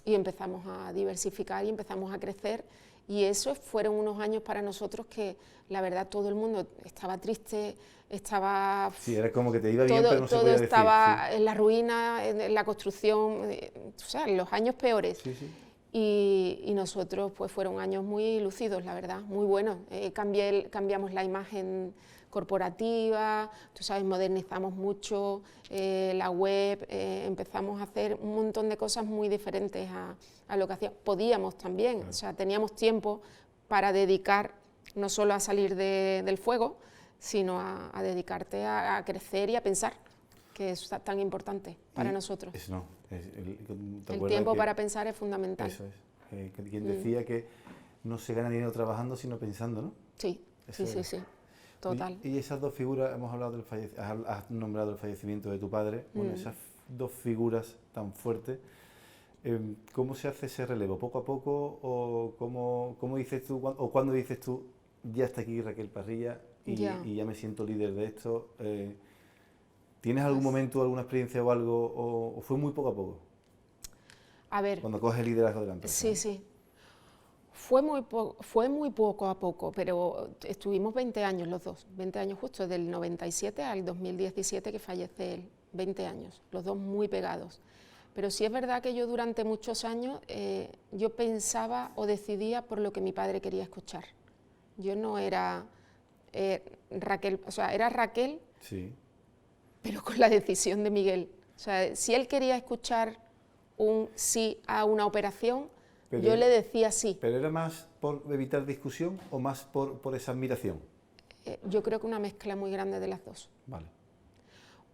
Y empezamos a diversificar y empezamos a crecer, y eso fueron unos años para nosotros que la verdad todo el mundo estaba triste, estaba... Sí, era como que te iba bien, pero no se podía decir. Todo estaba sí. En la ruina, en la construcción, o sea, en los años peores. Sí, sí. Y nosotros pues fueron años muy lúcidos, la verdad, muy buenos. Cambiamos la imagen corporativa, tú sabes, modernizamos mucho la web, empezamos a hacer un montón de cosas muy diferentes a lo que hacíamos. Podíamos también, claro. O sea, teníamos tiempo para dedicar no solo a salir del fuego, sino a dedicarte a crecer y a pensar, que es tan importante para nosotros. El tiempo para pensar es fundamental. Eso es. Quien decía que no se gana dinero trabajando, sino pensando, ¿no? Sí, sí. Total. Y esas dos figuras, hemos hablado has nombrado el fallecimiento de tu padre, bueno, esas dos figuras tan fuertes, ¿cómo se hace ese relevo? ¿Poco a poco? ¿O cómo dices tú, o cuándo dices tú, ya está aquí Raquel Parrilla y ya me siento líder de esto? ¿Tienes algún momento, alguna experiencia o algo, o fue muy poco a poco? A ver. Cuando coges el liderazgo de la empresa. Sí, sí. Fue muy poco a poco, pero estuvimos 20 años los dos, 20 años justo, del 97 al 2017 que fallece él, 20 años, los dos muy pegados. Pero sí es verdad que yo durante muchos años yo pensaba o decidía por lo que mi padre quería escuchar. Yo no era Raquel, o sea, era Raquel, sí. Pero con la decisión de Miguel. O sea, si él quería escuchar un sí a una operación, yo le decía sí. ¿Pero era más por evitar discusión o más por esa admiración? yo creo que una mezcla muy grande de las dos. Vale.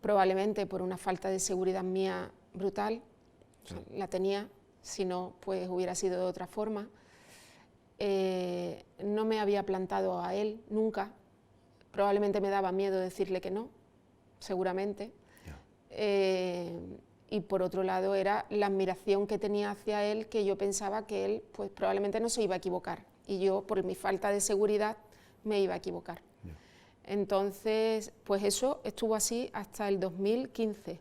Probablemente por una falta de seguridad mía brutal, Sí. la tenía, si no, pues hubiera sido de otra forma. No me había plantado a él nunca, probablemente me daba miedo decirle que no, seguramente. Y por otro lado era la admiración que tenía hacia él, que yo pensaba que él pues probablemente no se iba a equivocar, y yo por mi falta de seguridad me iba a equivocar. Entonces, pues eso estuvo así hasta el 2015,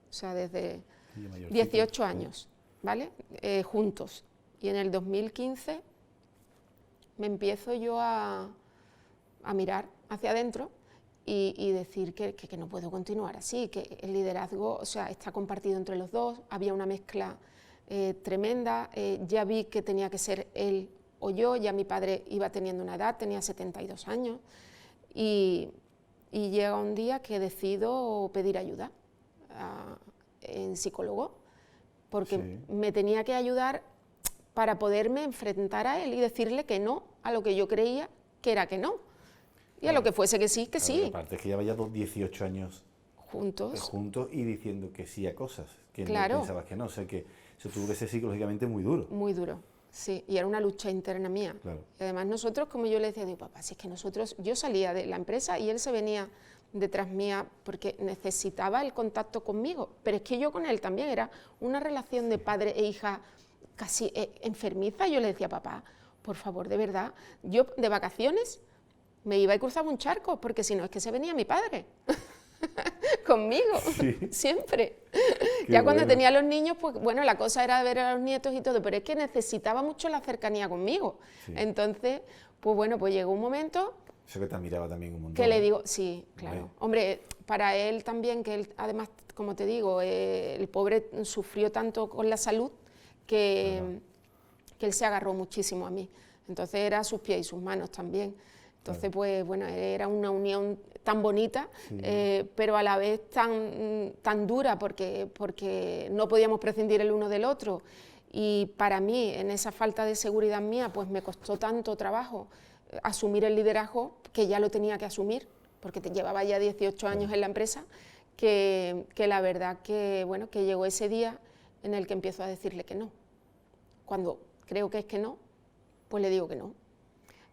o sea, desde 18 años, ¿vale? Juntos. Y en el 2015 me empiezo yo a mirar hacia adentro y decir que no puedo continuar así, que el liderazgo, o sea, está compartido entre los dos, había una mezcla tremenda, ya vi que tenía que ser él o yo, ya mi padre iba teniendo una edad, tenía 72 años, y llega un día que decido pedir ayuda en psicólogo, porque Sí. me tenía que ayudar para poderme enfrentar a él y decirle que no a lo que yo creía que era que no, y a lo que fuese que sí, que Claro, sí, aparte es que lleva ya 18 años juntos. juntos y diciendo que sí a cosas, que Claro. no pensabas que no, o sea que eso tuvo que ser psicológicamente muy duro. Muy duro, sí, y era una lucha interna mía. Claro. Y además nosotros, como yo le decía, digo, papá, si es que nosotros, yo salía de la empresa y él se venía detrás mía porque necesitaba el contacto conmigo, pero es que yo con él también, era una relación de padre e hija casi enfermiza. Yo le decía, papá, por favor, de verdad, yo de vacaciones me iba y cruzaba un charco, porque si no es que se venía mi padre conmigo, Sí. siempre. Qué Ya cuando bueno. tenía los niños, pues bueno, la cosa era ver a los nietos y todo, pero es que necesitaba mucho la cercanía conmigo. Sí. Entonces, pues bueno, pues llegó un momento Eso que te admiraba también un montón. que le digo, sí, Hombre. claro. Hombre, para él también, que él, además, como te digo, el pobre sufrió tanto con la salud que él se agarró muchísimo a mí. Entonces era sus pies y sus manos también. Entonces, pues bueno, era una unión tan bonita, pero a la vez tan dura, porque no podíamos prescindir el uno del otro. Y para mí, en esa falta de seguridad mía, pues me costó tanto trabajo asumir el liderazgo, que ya lo tenía que asumir, porque llevaba ya 18 años en la empresa, que la verdad que, bueno, que llegó ese día en el que empiezo a decirle que no. Cuando creo que es que no, pues le digo que no.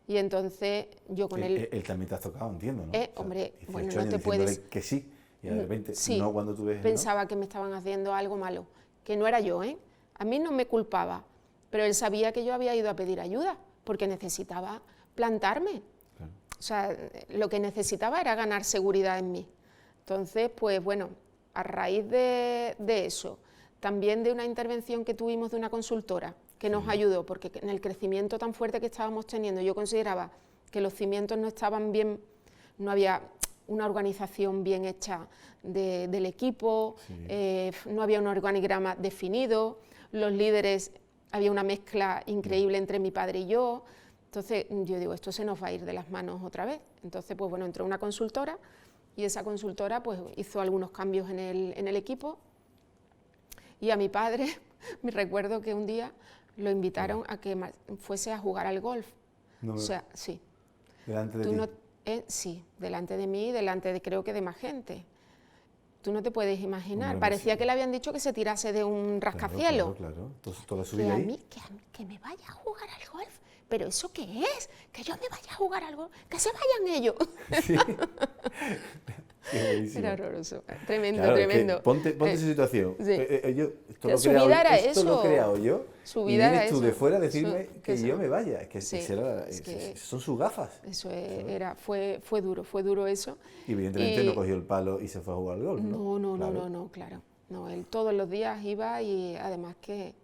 Y entonces yo con él... Él también te has tocado, entiendo, ¿no? O sea, hombre, 18 bueno, no años te diciéndole puedes... que sí, y de repente Sí, no cuando tú ves el no. pensaba que me estaban haciendo algo malo, que no era yo, ¿eh? A mí no me culpaba, pero él sabía que yo había ido a pedir ayuda, porque necesitaba plantarme. Claro. O sea, lo que necesitaba era ganar seguridad en mí. Entonces, pues bueno, a raíz de eso, también de una intervención que tuvimos de una consultora que nos ayudó, porque en el crecimiento tan fuerte que estábamos teniendo, yo consideraba que los cimientos no estaban bien, no había una organización bien hecha del equipo, no había un organigrama definido, los líderes, había una mezcla increíble entre mi padre y yo. Entonces yo digo, esto se nos va a ir de las manos otra vez. Entonces, pues bueno, entró una consultora y esa consultora pues hizo algunos cambios en el equipo, y a mi padre, me recuerdo que un día lo invitaron a que fuese a jugar al golf. No, o sea, sí. delante de Tú ti. no, sí, delante de mí, delante de creo que de más gente. Tú no te puedes imaginar. Hombre, Parecía sí. que le habían dicho que se tirase de un rascacielos. Claro. Toda su Que vida a ahí. mí, que me vaya a jugar al golf. ¿Pero eso qué es? Que yo me vaya a jugar al golf. Que se vayan ellos. Sí. Qué buenísimo. Era horroroso. Tremendo, Claro, es que tremendo. ponte esa situación. sí. Esto lo he Su creado, vida era esto lo he eso. creado yo. Su Y vida vienes era tú de eso. fuera a decirme que eso. yo me vaya. Es que, Sí, es que- son sus gafas. Eso fue duro eso. Y evidentemente Y- no cogió el palo y se fue a jugar al golf, ¿no? No, claro. No, él todos los días iba, y además que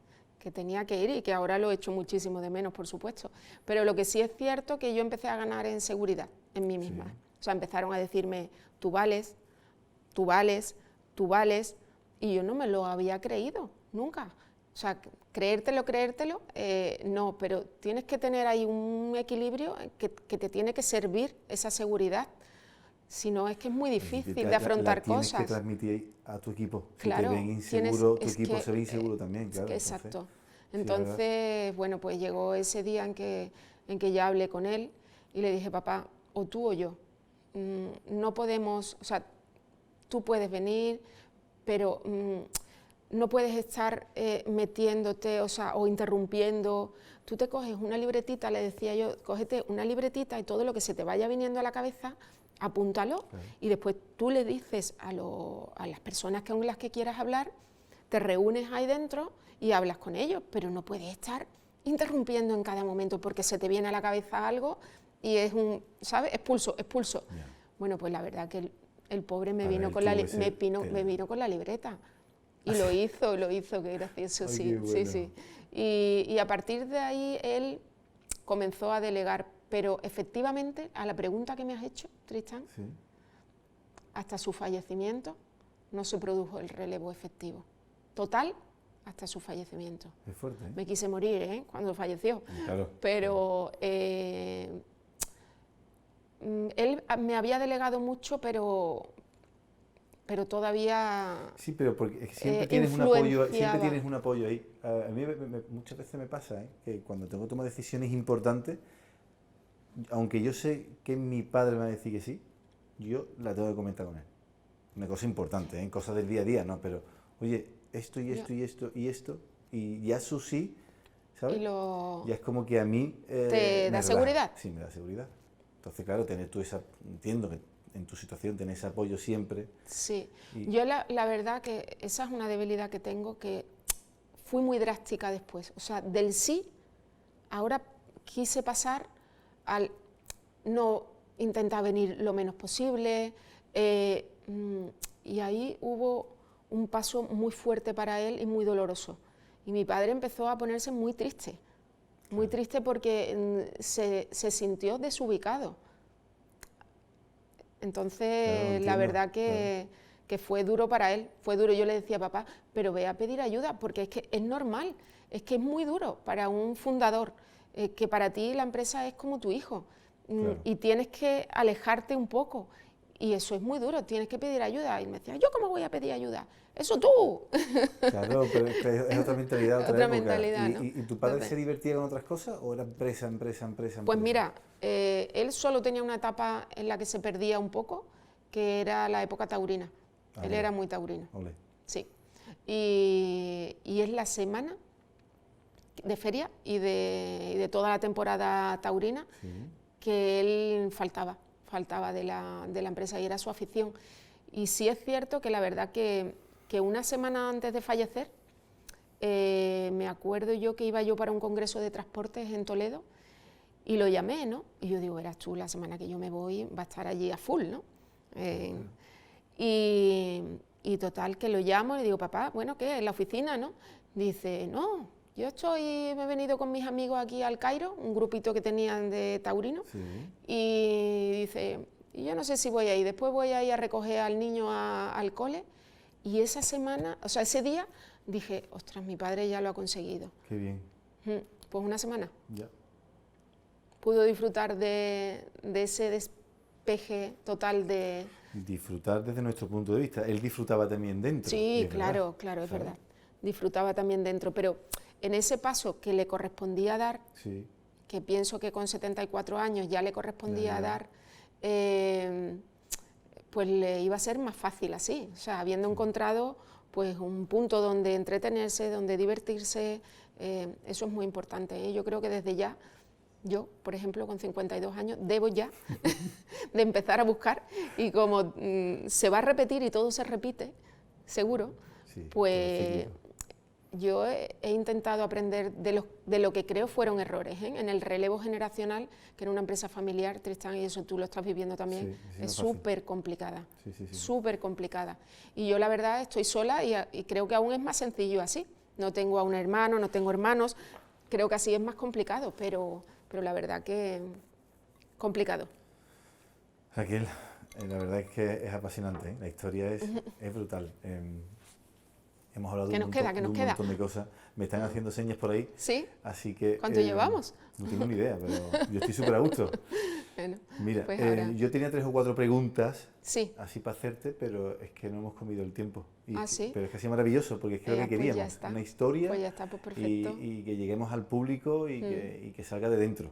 tenía que ir, y que ahora lo he hecho muchísimo de menos, por supuesto. Pero lo que sí es cierto, que yo empecé a ganar en seguridad en mí misma. O sea, empezaron a decirme, tú vales, tú vales, tú vales, y yo no me lo había creído, nunca. O sea, creértelo, no, pero tienes que tener ahí un equilibrio que te tiene que servir esa seguridad. Si no, es que es muy difícil de afrontar tienes cosas. que transmitir a tu equipo. Si Claro, te ven inseguro, tu es equipo que, se ve inseguro también, claro. Exacto. sí, Entonces, bueno, pues llegó ese día en que ya hablé con él y le dije, papá, o tú o yo. no podemos, o sea, tú puedes venir, pero no puedes estar metiéndote, o sea, o interrumpiendo. Tú te coges una libretita, le decía yo, cógete una libretita y todo lo que se te vaya viniendo a la cabeza, apúntalo, y después tú le dices a las personas con las que quieras hablar, te reúnes ahí dentro y hablas con ellos, pero no puedes estar interrumpiendo en cada momento porque se te viene a la cabeza algo y es ¿sabes? Expulso. Yeah. Bueno, pues la verdad que el pobre me vino con la libreta. Y lo hizo, qué gracioso. Ay, sí, bueno. Sí. Y a partir de ahí él comenzó a delegar, pero efectivamente, a la pregunta que me has hecho, Tristán, sí, hasta su fallecimiento no se produjo el relevo efectivo. Total, hasta su fallecimiento. Es fuerte, ¿eh? Me quise morir, cuando falleció. Claro. Pero él me había delegado mucho, pero todavía sí, pero porque siempre tienes un apoyo ahí. A mí muchas veces me pasa que cuando tengo que tomar decisiones importantes, aunque yo sé que mi padre me va a decir que sí, yo la tengo que comentar con él. Una cosa importante, en cosas del día a día, ¿no? Pero, oye, esto y esto y esto y esto, y ya su sí, ¿sabes? Ya es como que a mí... ¿Te da seguridad? Sí, me da seguridad. Entonces, claro, tener tú entiendo que en tu situación tenés ese apoyo siempre. Sí, yo la verdad que esa es una debilidad que tengo, que fui muy drástica después. O sea, del sí, ahora quise pasar al no intentar venir lo menos posible, y ahí hubo un paso muy fuerte para él y muy doloroso. Y mi padre empezó a ponerse muy triste porque se sintió desubicado. Entonces, la verdad que fue duro para él, fue duro. Yo le decía, papá, pero ve a pedir ayuda, porque es que es normal, es que es muy duro para un fundador, que para ti la empresa es como tu hijo, y tienes que alejarte un poco, y eso es muy duro, tienes que pedir ayuda. Y me decía, ¿yo cómo voy a pedir ayuda? ¡Eso tú! Claro, pero es otra mentalidad, otra mentalidad, ¿no? ¿Y tu padre se divertía con otras cosas o era empresa? Pues mira, él solo tenía una etapa en la que se perdía un poco, que era la época taurina. Él era muy taurino. Olé. Sí. Y es la semana de feria y de toda la temporada taurina, sí, que él faltaba de la empresa, y era su afición. Y sí es cierto que la verdad que una semana antes de fallecer, me acuerdo yo que iba yo para un congreso de transportes en Toledo y lo llamé, ¿no? Y yo digo, verás tú, la semana que yo me voy va a estar allí a full, ¿no? Y total, que lo llamo y le digo, papá, bueno, ¿qué? ¿En la oficina, no? Dice, no, me he venido con mis amigos aquí al Cairo, un grupito que tenían de taurinos, sí, y dice, yo no sé si voy a ir, después voy a ir a recoger al niño al cole. Y esa semana, o sea, ese día, dije, ostras, mi padre ya lo ha conseguido. Qué bien. Pues una semana. Ya. Pudo disfrutar de ese despeje total de... Disfrutar desde nuestro punto de vista. Él disfrutaba también dentro. Sí, claro, es verdad. Disfrutaba también dentro, pero en ese paso que le correspondía dar, sí, que pienso que con 74 años ya le correspondía dar, pues le iba a ser más fácil así, o sea, habiendo encontrado pues un punto donde entretenerse, donde divertirse, eso es muy importante. Yo creo que desde ya, yo, por ejemplo, con 52 años, debo ya de empezar a buscar, y como se va a repetir y todo se repite, seguro, sí, pues yo he intentado aprender de lo que creo fueron errores, en el relevo generacional, que en una empresa familiar, Tristán, y eso tú lo estás viviendo también, sí, es súper complicada, súper complicada. Y yo la verdad estoy sola y creo que aún es más sencillo así. No tengo a un hermano, no tengo hermanos, creo que así es más complicado, pero la verdad que complicado. Raquel, la verdad es que es apasionante, la historia es brutal. Hemos hablado de un montón de cosas. Me están haciendo señas por ahí. ¿Sí? Así que, ¿cuánto llevamos? No tengo ni idea, pero yo estoy súper a gusto. Bueno, mira, pues yo tenía 3 o 4 preguntas, sí, así para hacerte, pero es que no hemos comido el tiempo. ¿Sí? Pero es que ha sido maravilloso, porque es que es lo que queríamos. Pues ya está. Una historia, pues ya está, pues perfecto. Y que lleguemos al público y que salga de dentro.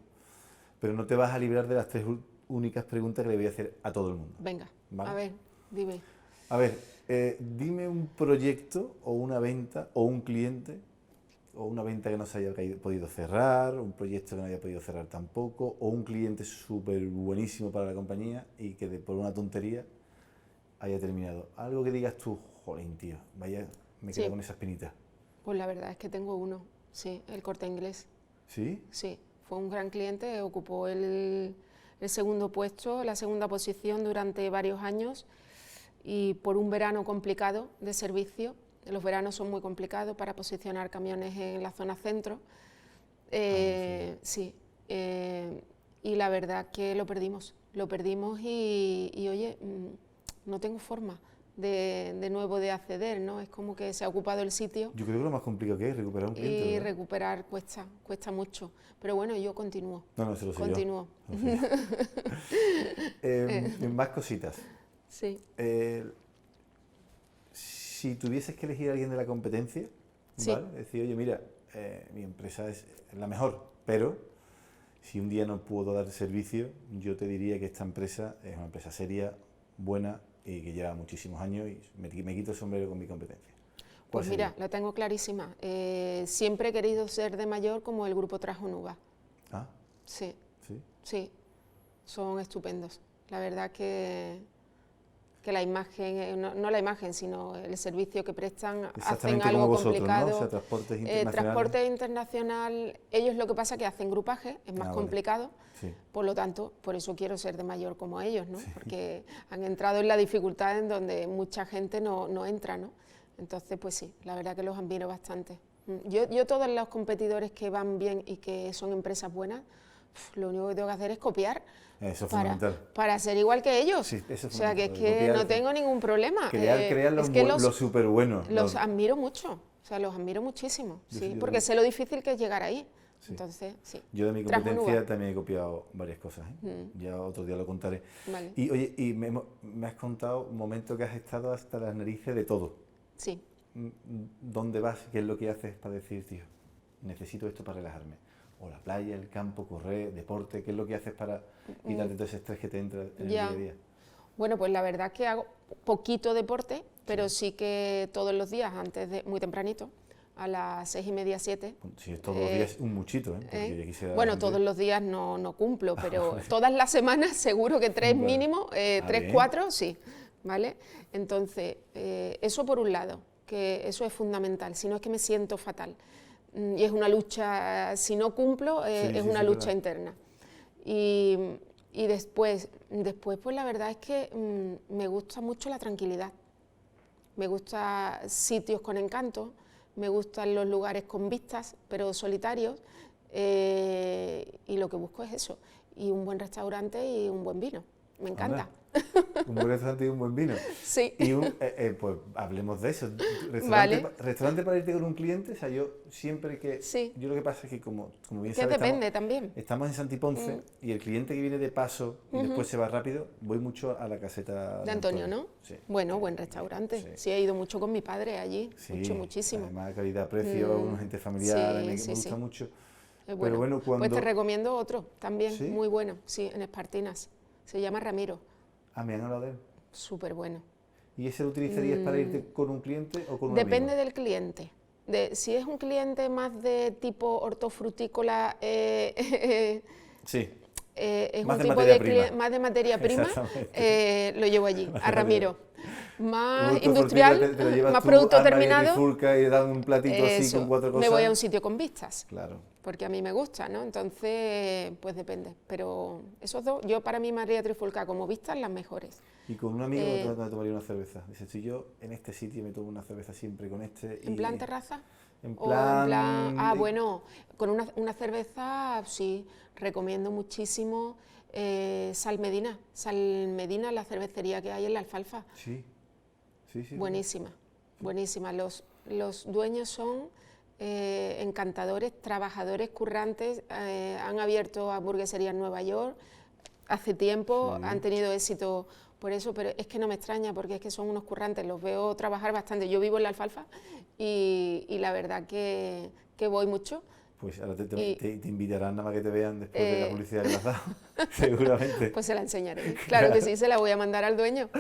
Pero no te vas a librar de las 3 únicas preguntas que le voy a hacer a todo el mundo. Venga, ¿Vale? a ver, dime. A ver, dime un proyecto o una venta o un cliente o una venta que no se haya podido cerrar, un proyecto que no haya podido cerrar tampoco, o un cliente súper buenísimo para la compañía y que por una tontería haya terminado. Algo que digas tú, jolín, tío, vaya, me quedo con esa espinita. Pues la verdad es que tengo uno, sí, el Corte Inglés. ¿Sí? Sí, fue un gran cliente, ocupó el segundo puesto, la segunda posición durante varios años y por un verano complicado de servicio. Los veranos son muy complicados para posicionar camiones en la zona centro. Sí, y la verdad que lo perdimos y oye, no tengo forma de nuevo de acceder, ¿no? Es como que se ha ocupado el sitio. Yo creo que lo más complicado que es recuperar un cliente, Y ¿verdad? recuperar cuesta mucho, pero bueno, yo continúo. No, se lo sé yo. Continúo. Más cositas. Sí. Si tuvieses que elegir a alguien de la competencia, ¿vale? Decir, oye, mira, mi empresa es la mejor, pero si un día no puedo dar servicio, yo te diría que esta empresa es una empresa seria, buena y que lleva muchísimos años y me quito el sombrero con mi competencia. Pues mira, la tengo clarísima. Siempre he querido ser de mayor como el grupo Trajonuba. Ah, sí, sí. Sí, son estupendos. La verdad que la imagen, no la imagen, sino el servicio que prestan, hacen algo como vosotros, complicado. ¿no? O sea, transportes internacionales. Transporte internacional, ellos lo que pasa es que hacen grupaje, es más complicado, sí. Por lo tanto, por eso quiero ser de mayor como ellos, ¿no? Sí. Porque han entrado en la dificultad en donde mucha gente no entra, ¿no? Entonces, pues sí, la verdad que los admiro bastante. Yo todos los competidores que van bien y que son empresas buenas, lo único que tengo que hacer es copiar. Eso es fundamental. Para ser igual que ellos. Sí, eso es o sea, que es que copiar, no tengo ningún problema. Crear los súper buenos. Los admiro mucho, o sea, los admiro muchísimo, sí, porque sé lo difícil que es llegar ahí. Sí. Entonces, sí. Yo de mi competencia también he copiado varias cosas, ¿eh? Ya otro día lo contaré. Vale. Y oye, me has contado un momento que has estado hasta las narices de todo. Sí. ¿Dónde vas? ¿Qué es lo que haces para decir, tío, necesito esto para relajarme? O la playa, el campo, correr, deporte, ¿qué es lo que haces para quitarte todo ese estrés que te entra en el día a día? Bueno, pues la verdad es que hago poquito deporte, pero sí que todos los días, muy tempranito, a las 6:30, 7. Si es todos los días un muchito, ¿eh? Bueno, todos los días no cumplo, pero todas las semanas seguro que 3 mínimo, 3, 4, sí, ¿vale? Entonces, eso por un lado, que eso es fundamental, si no es que me siento fatal. Y es una lucha, si no cumplo, es una lucha interna. Y después, pues la verdad es que me gusta mucho la tranquilidad. Me gustan sitios con encanto, me gustan los lugares con vistas, pero solitarios, y lo que busco es eso, y un buen restaurante y un buen vino, me encanta. Un buen restaurante y un buen vino. Sí. Y pues hablemos de eso. Restaurante para irte con un cliente, o sea, yo siempre que... Sí. Yo lo que pasa es que como bien sabes, depende también. Estamos en Santiponce y el cliente que viene de paso y después se va rápido, voy mucho a la caseta de Antonio, ¿no? Sí. Bueno, buen restaurante. Sí, he ido mucho con mi padre allí, muchísimo. Además, calidad-precio, una gente familiar, me gusta mucho. Es bueno. Pero bueno, cuando... Pues te recomiendo otro también, muy bueno, sí, en Espartinas. Se llama Ramiro. Ah, me han hablado de él. Súper bueno. ¿Y ese lo utilizarías para irte con un cliente o con un Depende amigo? del cliente. Si es un cliente más de tipo hortofrutícola, sí. Es más un de tipo materia de prima. más de materia prima, lo llevo allí, a Ramiro. Más Producto industrial, te más producto terminado. Trifulca y dan un platito así con 4 cosas. Me voy a un sitio con vistas. Claro. Porque a mí me gusta, ¿no? Entonces, pues depende. Pero esos dos, yo para mí María Trifulca como vistas, las mejores. Y con un amigo me tomaría una cerveza. Dice, si yo en este sitio me tomo una cerveza siempre con este. ¿En plan terraza? En plan... Ah, bueno, con una cerveza, sí, recomiendo muchísimo Sal Medina. Sal Medina, la cervecería que hay en La Alfalfa. Sí. Buenísima, buenísima. Los dueños son encantadores, trabajadores, currantes, han abierto hamburgueserías en Nueva York hace tiempo, han tenido éxito por eso, pero es que no me extraña porque es que son unos currantes, los veo trabajar bastante. Yo vivo en La Alfalfa y la verdad que voy mucho Pues ahora Y- te invitarán nada más que te vean después de la publicidad que le has dado, seguramente. Pues se la enseñaré. Claro que sí, se la voy a mandar al dueño,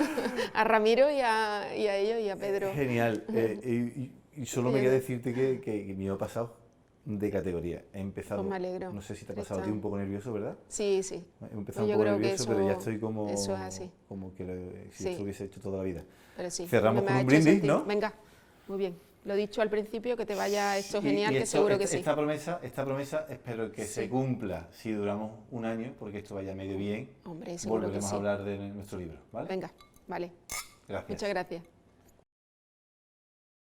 a Ramiro y a ellos y a Pedro. Genial. Y solo me Bien. queda decirte que me he pasado de categoría. He empezado, Pues me alegro. no sé si te ha pasado a ti un poco nervioso, ¿verdad? Sí, sí. He empezado Yo un poco creo que nervioso, pero ya eso- estoy como, eso es así. como que si Sí. esto lo hubiese hecho toda la vida. Pero sí. Cerramos me con ha un hecho brindis, sentir- ¿no? Venga, muy bien. Lo dicho al principio, que te vaya esto Y- genial, y que esto- seguro que esta, sí. esta promesa espero que se Sí. cumpla si duramos un año, porque esto vaya medio bien. Hombre, seguro que Volveremos sí. a hablar de nuestro libro, ¿vale? Venga, vale. Gracias. Muchas gracias.